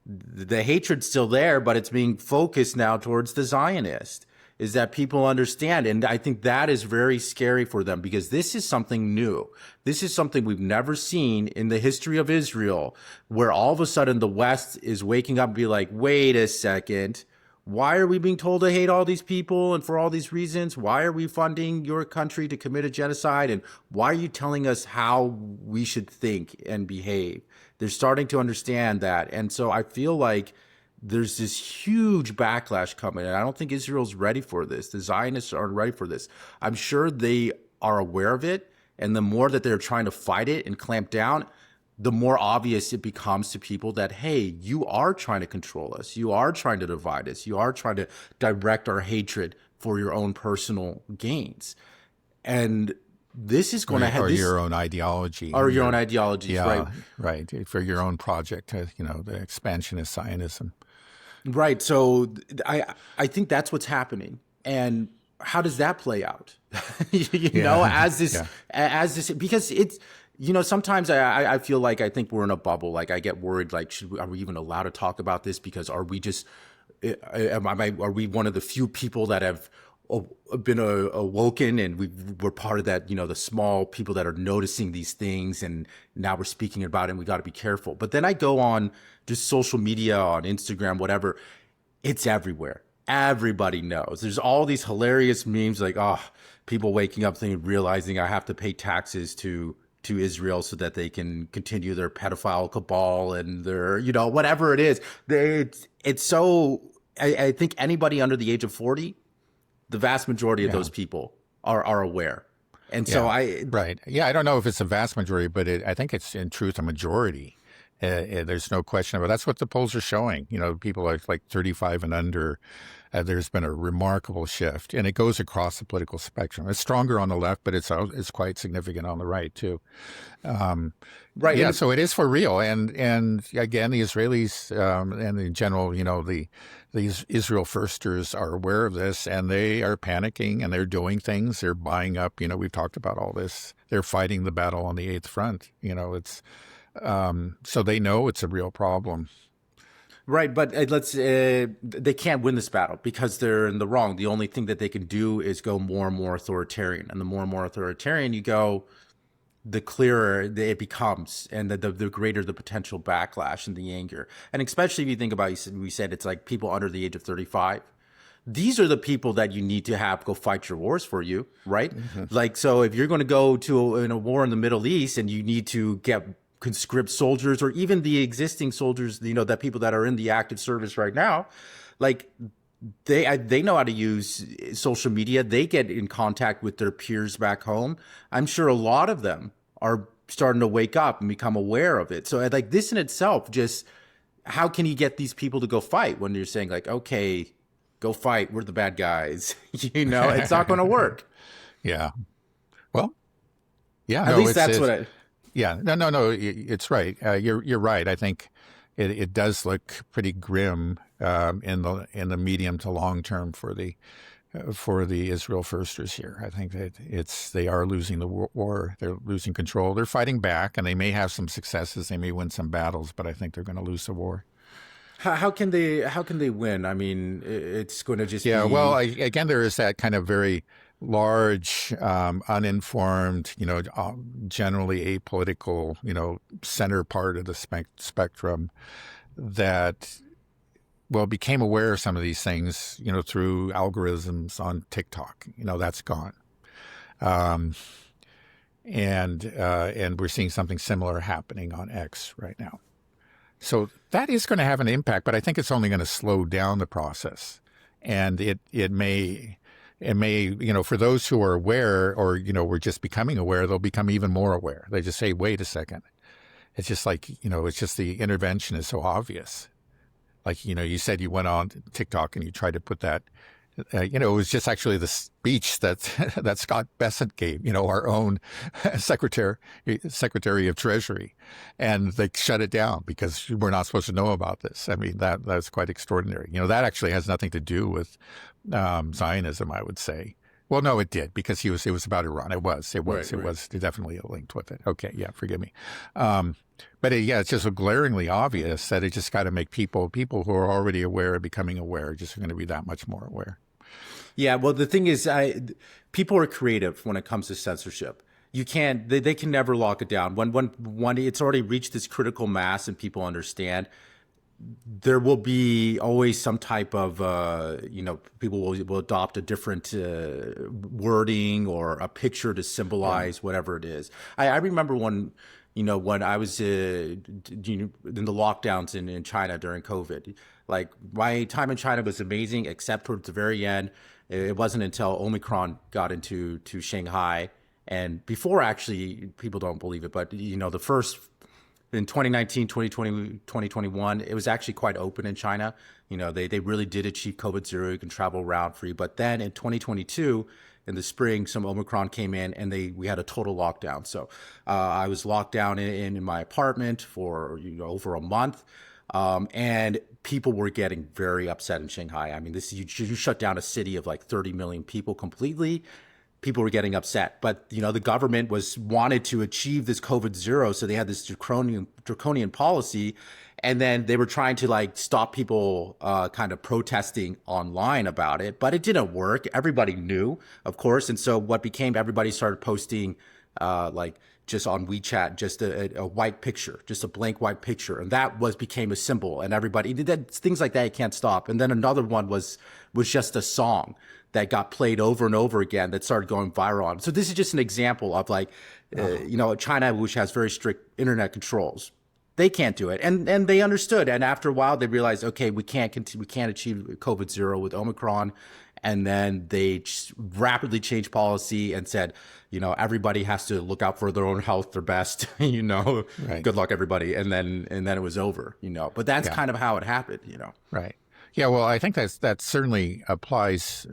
the hatred's still there, but it's being focused now towards the Zionist, is that people understand. And I think that is very scary for them, because this is something new. This is something we've never seen in the history of Israel, where all of a sudden the West is waking up and be like, wait a second, why are we being told to hate all these people and for all these reasons? Why are we funding your country to commit a genocide? And why are you telling us how we should think and behave? They're starting to understand that. And so I feel like there's this huge backlash coming. And I don't think Israel's ready for this. The Zionists aren't ready for this. I'm sure they are aware of it. And the more that they're trying to fight it and clamp down, the more obvious it becomes to people that, hey, you are trying to control us. You are trying to divide us. You are trying to direct our hatred for your own personal gains. And this is going to have your own ideology, or your own ideologies, yeah, right, for your own project, the expansionist Zionism, right. So I think that's what's happening. And how does that play out? As this, because it's, sometimes I feel like I think we're in a bubble. Like I get worried, like, are we even allowed to talk about this? Because are we one of the few people that have been awoken, and we're part of that, the small people that are noticing these things, and now we're speaking about it, and we got to be careful. But then I go on just social media, on Instagram, whatever, it's everywhere. Everybody knows. There's all these hilarious memes like, people waking up realizing I have to pay taxes to Israel so that they can continue their pedophile cabal and their, whatever it is. It's so, I think anybody under the age of 40, the vast majority of those people are aware. And so right. Yeah, I don't know if it's a vast majority, but I think it's in truth a majority. There's no question about it. That's what the polls are showing. People are like 35 and under. There's been a remarkable shift, and it goes across the political spectrum. It's stronger on the left, but it's quite significant on the right too. Right. Yeah. So it is for real. And again, the Israelis and in general, these Israel firsters are aware of this, and they are panicking, and they're doing things. They're buying up. We've talked about all this. They're fighting the battle on the Eighth Front. It's so they know it's a real problem. Right, but they can't win this battle because they're in the wrong. The only thing that they can do is go more and more authoritarian. And the more and more authoritarian you go, the clearer it becomes, and the greater the potential backlash and the anger. And especially if you think about, we said it's like people under the age of 35. These are the people that you need to have go fight your wars for you, right? Mm-hmm. Like, so if you're going to go to a war in the Middle East and you need to get conscript soldiers, or even the existing soldiers, that people that are in the active service right now, like they know how to use social media. They get in contact with their peers back home. I'm sure a lot of them are starting to wake up and become aware of it. So like this in itself, just how can you get these people to go fight when you're saying like, okay, go fight, we're the bad guys? It's not going to work. Yeah. Well, yeah. At least that's what I... Yeah, no, it's right. You're right. I think it does look pretty grim in the medium to long term for the Israel firsters here. I think that they are losing the war. They're losing control. They're fighting back, and they may have some successes. They may win some battles, but I think they're going to lose the war. How can they win? I mean, it's going to just be... Well, again, there is that kind of very large, uninformed, generally apolitical, center part of the spectrum that, became aware of some of these things, through algorithms on TikTok. That's gone. And we're seeing something similar happening on X right now. So that is going to have an impact, but I think it's only going to slow down the process. And it may, for those who are aware or, we're just becoming aware, they'll become even more aware. They just say, wait a second. It's just like, it's just the intervention is so obvious. Like, you said you went on TikTok and you tried to put that, it was just actually the speech that Scott Bessent gave, our own Secretary of Treasury, and they shut it down because we're not supposed to know about this. I mean, that's quite extraordinary. That actually has nothing to do with Zionism, I would say. Well, no, it did, because it was about Iran. It was definitely linked with it. Okay, yeah, forgive me. But it's just so glaringly obvious that it just got to make people who are already aware of becoming aware just going to be that much more aware. Yeah, well, the thing is, people are creative when it comes to censorship. You can't, they can never lock it down. When it's already reached this critical mass and people understand, there will be always some type of, people will adopt a different wording or a picture to symbolize whatever it is. I remember when I was in the lockdowns in China during COVID, like my time in China was amazing, except towards the very end. It wasn't until Omicron got into Shanghai, and before, actually, people don't believe it, but the first in 2019, 2020, 2021, it was actually quite open in China. They really did achieve COVID zero. You can travel around free. But then in 2022, in the spring, some Omicron came in and we had a total lockdown. So I was locked down in my apartment for over a month. And people were getting very upset in Shanghai. I mean, you shut down a city of like 30 million people completely. People were getting upset, but the government wanted to achieve this COVID zero, so they had this draconian policy, and then they were trying to stop people kind of protesting online about it, but it didn't work. Everybody knew, of course, and so what became, everybody started posting just on WeChat, just a white picture, just a blank white picture, and that became a symbol, and everybody things like that you can't stop. And then another one was just a song that got played over and over again that started going viral. So this is just an example of China, which has very strict internet controls. They can't do it, and they understood. And after a while, they realized, okay, we can't achieve COVID zero with Omicron. And then they rapidly changed policy and said, everybody has to look out for their own health, their best, Right. Good luck, everybody. And then it was over, but that's kind of how it happened, Right. Yeah. Well, I think that certainly applies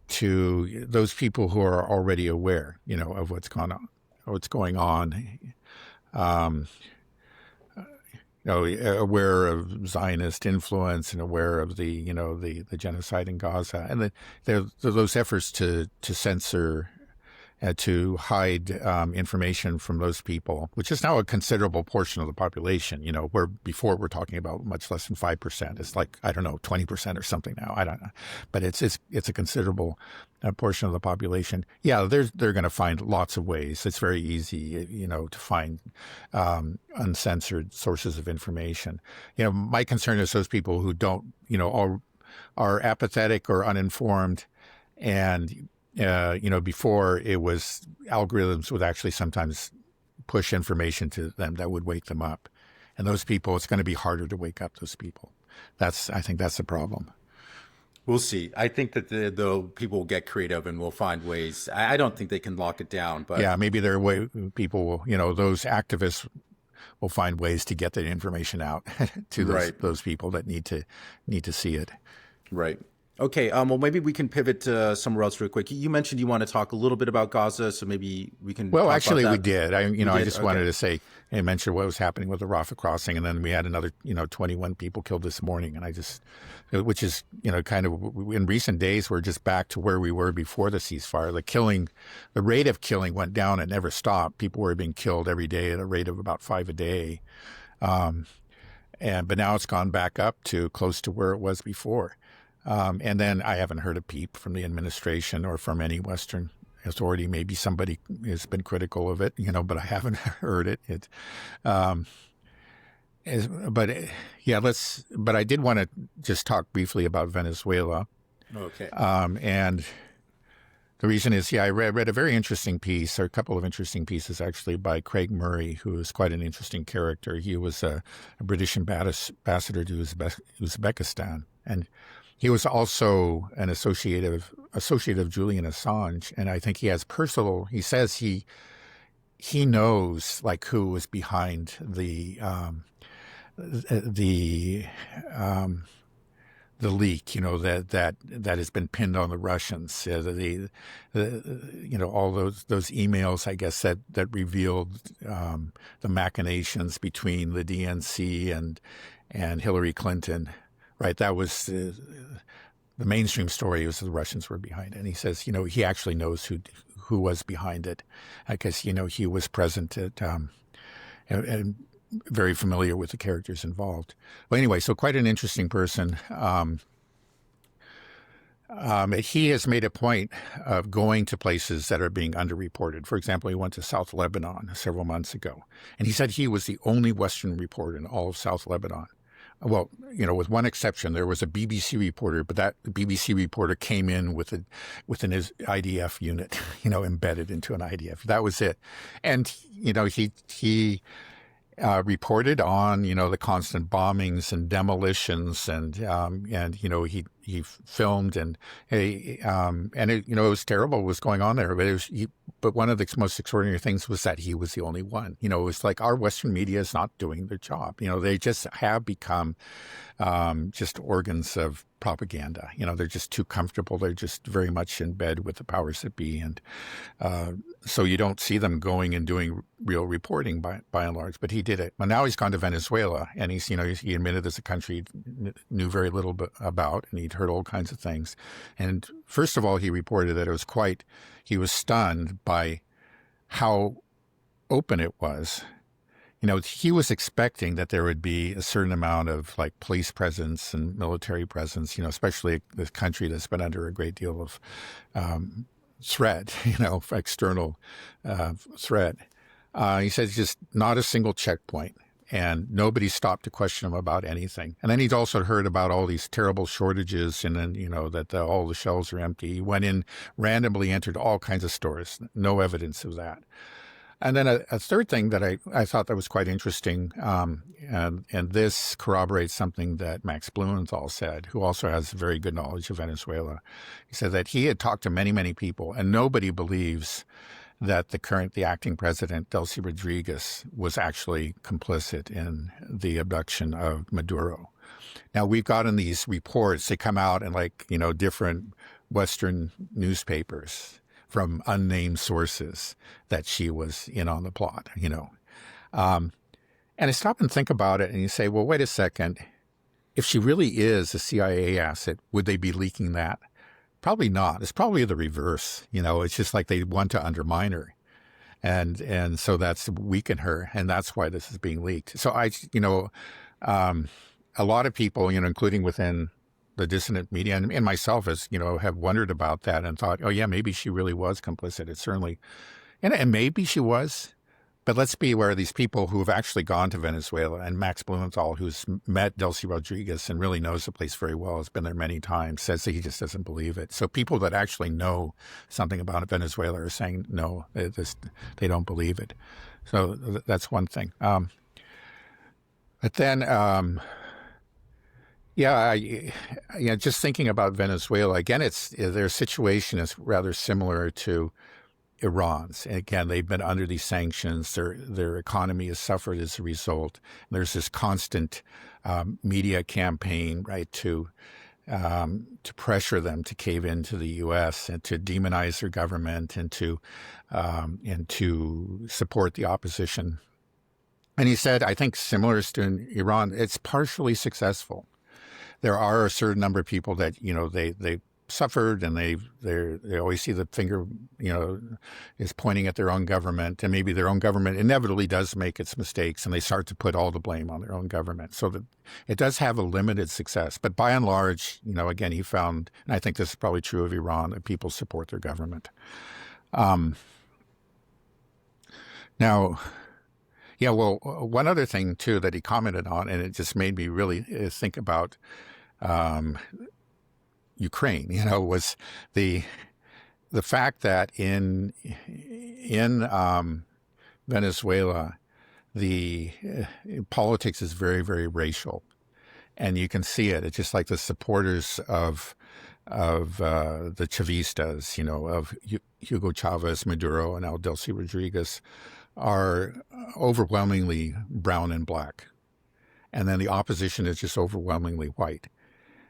to those people who are already aware, of what's going on. Aware of Zionist influence and aware of the genocide in Gaza, and those efforts to censor, to hide information from those people, which is now a considerable portion of the population. Where before we're talking about much less than 5%. It's like, I don't know, 20% or something now. I don't know, but it's a considerable portion of the population. Yeah, they're going to find lots of ways. It's very easy, to find uncensored sources of information. My concern is those people who don't, are apathetic or uninformed, and before it was algorithms would actually sometimes push information to them that would wake them up. And those people, it's going to be harder to wake up those people. I think that's the problem. We'll see. I think that the people will get creative and will find ways. I don't think they can lock it down, but yeah, maybe people will, those activists will find ways to get that information out to those people that need to see it. Right. Okay. Well, maybe we can pivot to somewhere else real quick. You mentioned you want to talk a little bit about Gaza, so maybe we can. Well, actually, we did. I just wanted to say and mention what was happening with the Rafah crossing, and then we had another, 21 people killed this morning, and which is, kind of in recent days, we're just back to where we were before the ceasefire. The rate of killing went down and never stopped. People were being killed every day at a rate of about 5 a day, but now it's gone back up to close to where it was before. And then I haven't heard a peep from the administration or from any Western authority. Maybe somebody has been critical of it, but I haven't heard it. But I did want to just talk briefly about Venezuela. Okay. And The reason is, I read a very interesting piece, or a couple of interesting pieces actually, by Craig Murray, who is quite an interesting character. He was a British ambassador to Uzbekistan, and he was also an associate of Julian Assange. And I think he has he says he knows like who was behind the leak, that has been pinned on the Russians. All those emails, I guess, that revealed the machinations between the DNC and Hillary Clinton. Right, that was the mainstream story. Was the Russians were behind it. And he says, he actually knows who was behind it, because he was present at and very familiar with the characters involved. Well, anyway, so quite an interesting person. He has made a point of going to places that are being underreported. For example, he went to South Lebanon several months ago, and he said he was the only Western reporter in all of South Lebanon. Well, with one exception, there was a BBC reporter, but that BBC reporter came in with an IDF unit, embedded into an IDF. That was it. And, he reported on, the constant bombings and demolitions, and he filmed, and it was terrible what was going on there. But one of the most extraordinary things was that he was the only one. It was like our Western media is not doing their job. They just have become just organs of propaganda. They're just too comfortable. They're just very much in bed with the powers that be. And so you don't see them going and doing real reporting by and large. But he did it. Well, now he's gone to Venezuela, and he admitted it's a country he knew very little about, and he'd heard all kinds of things. And first of all, he reported that he was stunned by how open it was. He was expecting that there would be a certain amount of like police presence and military presence, especially this country that's been under a great deal of threat, external threat. He says just not a single checkpoint, and nobody stopped to question him about anything. And then he'd also heard about all these terrible shortages, and then, that all the shelves are empty. He went in, randomly entered all kinds of stores, no evidence of that. And then a third thing that I thought that was quite interesting, and this corroborates something that Max Blumenthal said, who also has very good knowledge of Venezuela. He said that he had talked to many, many people, and nobody believes that the acting president, Delcy Rodriguez, was actually complicit in the abduction of Maduro. Now, we've gotten these reports. They come out in different Western newspapers from unnamed sources that she was in on the plot, And I stop and think about it, and you say, well, wait a second. If she really is a CIA asset, would they be leaking that? Probably not. It's probably the reverse. It's just like they want to undermine her. And so that's to weaken her. And that's why this is being leaked. So a lot of people, including within the dissident media and myself have wondered about that and thought, oh yeah, maybe she really was complicit. It certainly, and maybe she was, but let's be aware of these people who have actually gone to Venezuela, and Max Blumenthal, who's met Delcy Rodriguez and really knows the place very well, has been there many times, says that he just doesn't believe it. So people that actually know something about Venezuela are saying, no, they don't believe it. So that's one thing. But then, just thinking about Venezuela, again, their situation is rather similar to Iran's. And again, they've been under these sanctions. Their economy has suffered as a result. And there's this constant media campaign, right, to pressure them to cave into the U.S. and to demonize their government and to support the opposition. And he said, I think similar to in Iran, it's partially successful. There are a certain number of people that, they suffered, and they always see the finger, is pointing at their own government, and maybe their own government inevitably does make its mistakes, and they start to put all the blame on their own government. So that it does have a limited success. But by and large, again, he found, and I think this is probably true of Iran, that people support their government. Now, one other thing, too, that he commented on, and it just made me really think about Ukraine, was the fact that in Venezuela, the politics is very, very racial, and you can see it. It's just like the supporters of the Chavistas, of Hugo Chavez, Maduro, and Delcy Rodriguez are overwhelmingly brown and black. And then the opposition is just overwhelmingly white.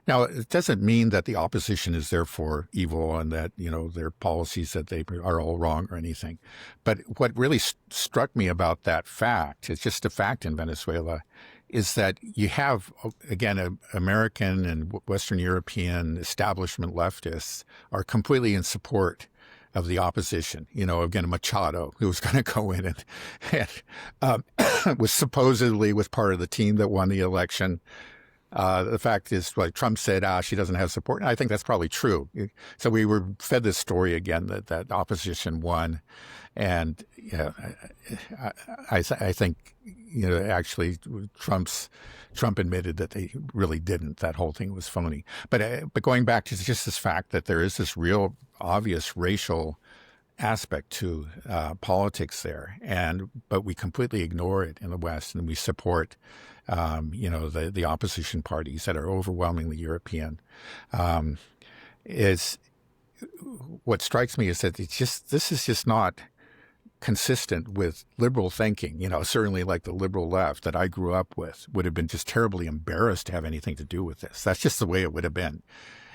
Now, it doesn't mean that the opposition is therefore evil and that, their policies that they are all wrong or anything. But what really struck me about that fact, it's just a fact in Venezuela, is that you have, again, American and Western European establishment leftists are completely in support of the opposition. Again, Machado, who was going to go in and was part of the team that won the election. The fact is, like Trump said, she doesn't have support. And I think that's probably true. So we were fed this story again that opposition won. And I think, actually Trump admitted that they really didn't. That whole thing was phony. But going back to just this fact that there is this real obvious racial aspect to politics there, but we completely ignore it in the West, and we support the opposition parties that are overwhelmingly European. Is what strikes me is that this is just not consistent with liberal thinking. Certainly like the liberal left that I grew up with would have been just terribly embarrassed to have anything to do with this. That's just the way it would have been.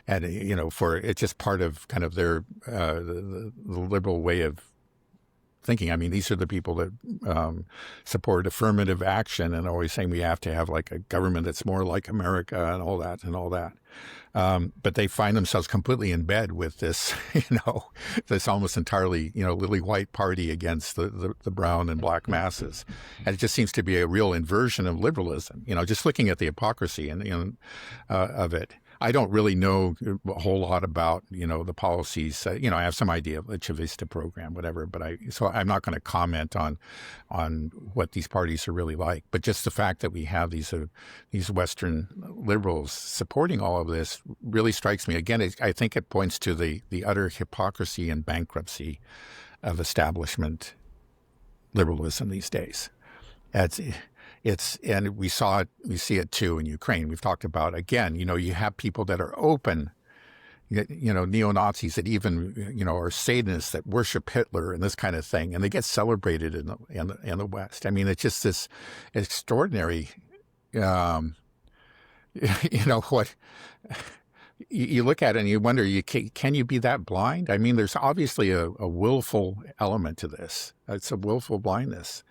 And, for it's just part of kind of their the liberal way of thinking. I mean, these are the people that support affirmative action and always saying we have to have like a government that's more like America and all that. But they find themselves completely in bed with this, this almost entirely, lily white party against the brown and black masses. And it just seems to be a real inversion of liberalism, just looking at the hypocrisy of it. I don't really know a whole lot about, the policies. I have some idea of the Chavista program, whatever, but so I'm not going to comment on what these parties are really like. But just the fact that we have these Western liberals supporting all of this really strikes me. Again, I think it points to the utter hypocrisy and bankruptcy of establishment liberalism these days. And we see it too in Ukraine. We've talked about, again, you have people that are open, neo-Nazis that even, are Satanists that worship Hitler and this kind of thing, and they get celebrated in the West. I mean, it's just this extraordinary, what you look at it and you wonder, can you be that blind? I mean, there's obviously a willful element to this. It's a willful blindness.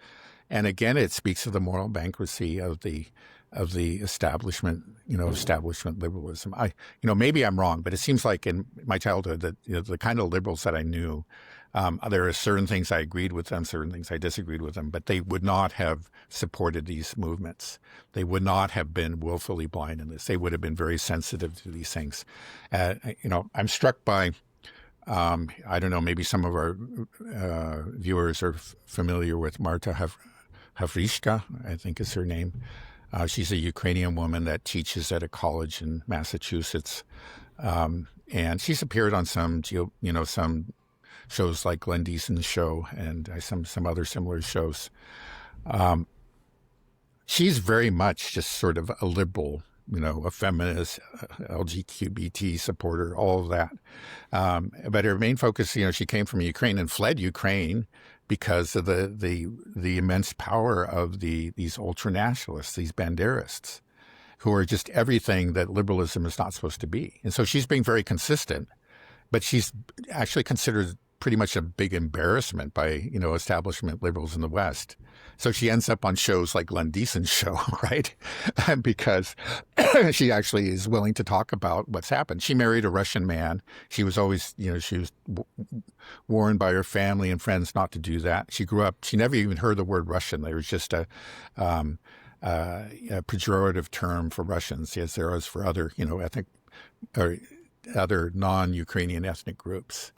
And again, it speaks of the moral bankruptcy of the establishment, establishment liberalism. Maybe I'm wrong, but it seems like in my childhood that the kind of liberals that I knew, there are certain things I agreed with them, certain things I disagreed with them, but they would not have supported these movements. They would not have been willfully blind in this. They would have been very sensitive to these things. I'm struck by. I don't know, maybe some of our viewers are familiar with Marta Havrishka, I think is her name. She's a Ukrainian woman that teaches at a college in Massachusetts. And she's appeared on some shows like Glenn Deason's show and some other similar shows. She's very much just sort of a liberal, a feminist, LGBT supporter, all of that. But her main focus, she came from Ukraine and fled Ukraine because of the immense power of these ultranationalists, these banderists, who are just everything that liberalism is not supposed to be. And so she's being very consistent, but she's actually considered pretty much a big embarrassment by, establishment liberals in the West. So she ends up on shows like Glenn Deason's show, right? Because she actually is willing to talk about what's happened. She married a Russian man. She was always, she was warned by her family and friends not to do that. She grew up, she never even heard the word Russian. There was just a pejorative term for Russians, as there is for other, ethnic or other non-Ukrainian ethnic groups.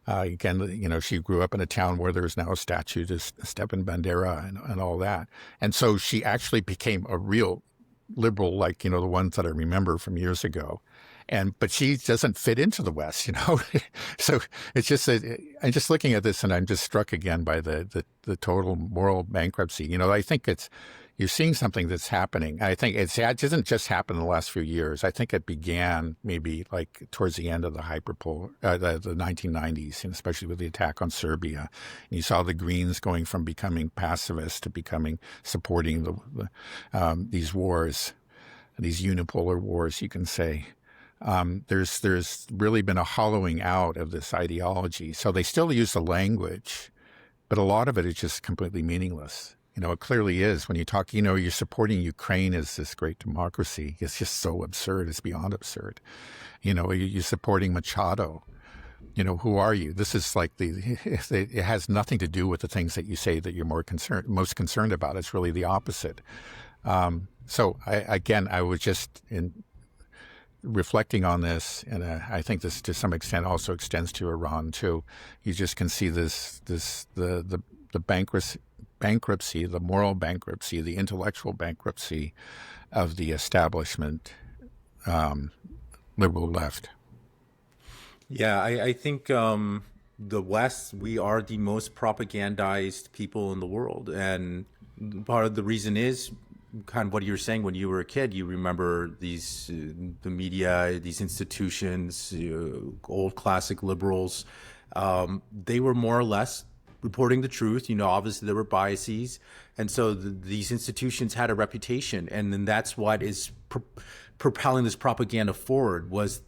Again, she grew up in a town where there's now a statue to Stepan Bandera and all that. And so she actually became a real liberal, like, the ones that I remember from years ago. but she doesn't fit into the West, So it's just that I'm just looking at this, and I'm just struck again by the total moral bankruptcy. I think you're seeing something that's happening. I think it doesn't just happen in the last few years. I think it began maybe like towards the end of the the 1990s, and especially with the attack on Serbia. And you saw the Greens going from becoming pacifist to supporting these wars, these unipolar wars, you can say. There's really been a hollowing out of this ideology. So they still use the language, but a lot of it is just completely meaningless. It clearly is. When you talk, you're supporting Ukraine as this great democracy. It's just so absurd. It's beyond absurd. You're supporting Machado. Who are you? This is like it has nothing to do with the things that you say that you're most concerned about. It's really the opposite. So I was just reflecting on this, and I think this to some extent also extends to Iran too. You just can see the bankruptcy, the moral bankruptcy, the intellectual bankruptcy of the establishment liberal left. Yeah, I think the West, we are the most propagandized people in the world. And part of the reason is kind of what you were saying. When you were a kid, you remember the media, these institutions, old classic liberals. They were more or less reporting the truth. Obviously there were biases. And so these institutions had a reputation. And then that's what is propelling this propaganda forward was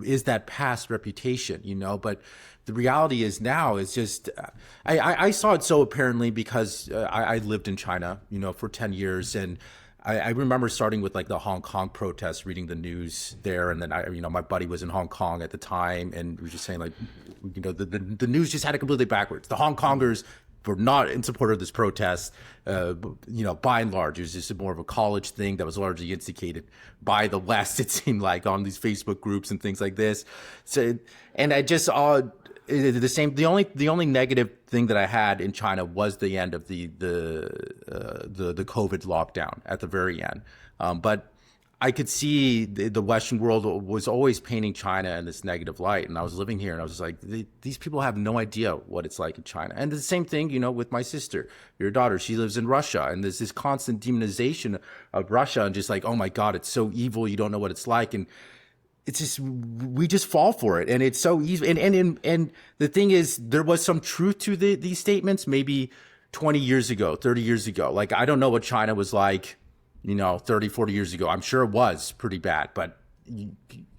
is that past reputation, but the reality is now is just, I saw it so apparently because I lived in China, for 10 years. And I remember starting with like the Hong Kong protests, reading the news there. And then my buddy was in Hong Kong at the time. And we were just saying like, the news just had it completely backwards. The Hong Kongers were not in support of this protest. By and large, it was just more of a college thing that was largely instigated by the West, it seemed like, on these Facebook groups and things like this. So, and I just saw the only negative thing that I had in China was the end of the COVID lockdown at the very end. But I could see the Western world was always painting China in this negative light. And I was living here and I was just like, these people have no idea what it's like in China. And the same thing, with my sister, your daughter, she lives in Russia. And there's this constant demonization of Russia and just like, oh my God, it's so evil. You don't know what it's like. And it's just, we just fall for it. And it's so easy. And the thing is, there was some truth to these statements, maybe 20 years ago, 30 years ago. Like, I don't know what China was like 30, 40 years ago. I'm sure it was pretty bad, but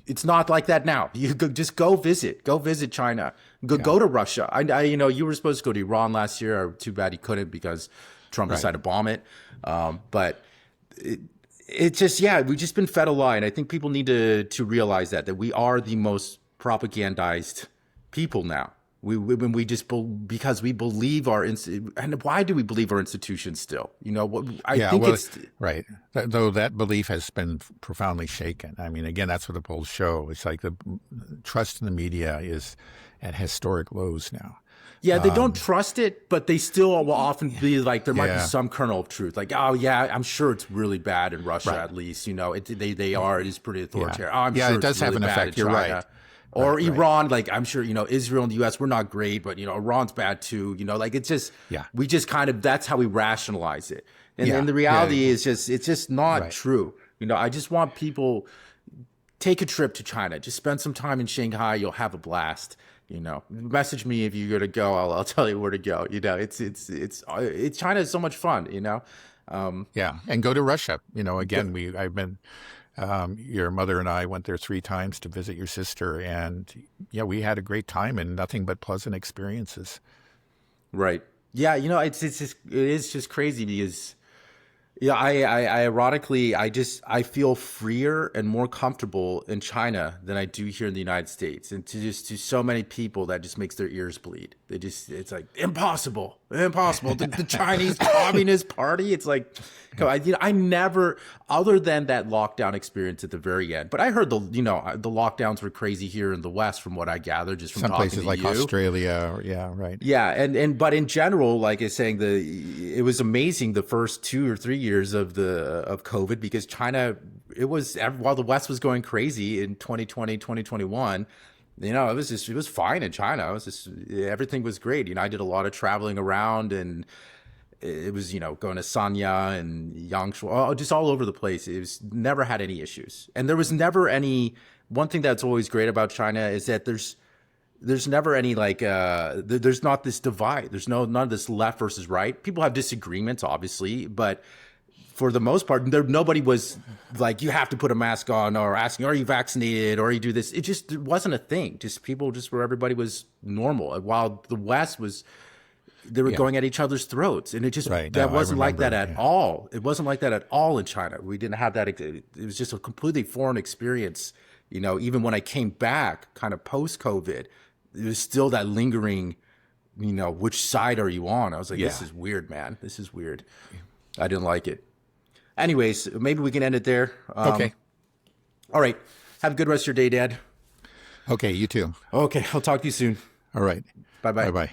it's not like that now. You just go visit China, go to Russia. You were supposed to go to Iran last year. Too bad you couldn't because Trump decided to bomb it. But it's just, we've just been fed a lie. And I think people need to realize that we are the most propagandized people now. Because we believe and why do we believe our institutions still? Right. Though that belief has been profoundly shaken. I mean, again, that's what the polls show. It's like the trust in the media is at historic lows now. Yeah, they don't trust it, but they still will often be like, there might be some kernel of truth. Like, oh yeah, I'm sure it's really bad in Russia, at least. It is pretty authoritarian. Oh, I'm sure it does have an effect. You're right. Or Iran, like I'm sure, Israel and the US, we're not great, but, Iran's bad too. Like it's just, we just kind of, that's how we rationalize it. And the reality is it's just not true. I just want people, take a trip to China, just spend some time in Shanghai. You'll have a blast. Message me if you're going to go. I'll tell you where to go. It's China is so much fun, and go to Russia. Again, I've been, your mother and I went there 3 times to visit your sister, and we had a great time and nothing but pleasant experiences. Right. Yeah. It is just crazy because, I ironically, I feel freer and more comfortable in China than I do here in the United States. And to so many people, that just makes their ears bleed. It's like, impossible. The Chinese Communist Party. It's like, I never, other than that lockdown experience at the very end, but I heard the lockdowns were crazy here in the West from what I gathered just from some talking places to like you. Australia. Right. Yeah. But in general, like I was saying, it was amazing the first 2 or 3 years of COVID because China it was, while the West was going crazy in 2020, 2021, it was fine in China. It was just, everything was great. I did a lot of traveling around, and it was, going to Sanya and Yangshuo, just all over the place. It was never had any issues. And there was never any, one thing that's always great about China is that there's never any there's not this divide. There's none of this left versus right. People have disagreements, obviously, but for the most part, nobody was like, you have to put a mask on, or asking, are you vaccinated, or you do this. It wasn't a thing. Just people, just where everybody was normal. While the West was, they were going at each other's throats, and it just that wasn't like that at all. It wasn't like that at all in China. We didn't have that. It was just a completely foreign experience. Even when I came back, kind of post COVID, there was still that lingering. Which side are you on? I was like, this is weird, man. This is weird. I didn't like it. Anyways, maybe we can end it there. Okay. All right. Have a good rest of your day, Dad. Okay, you too. Okay, I'll talk to you soon. All right. Bye-bye. Bye-bye.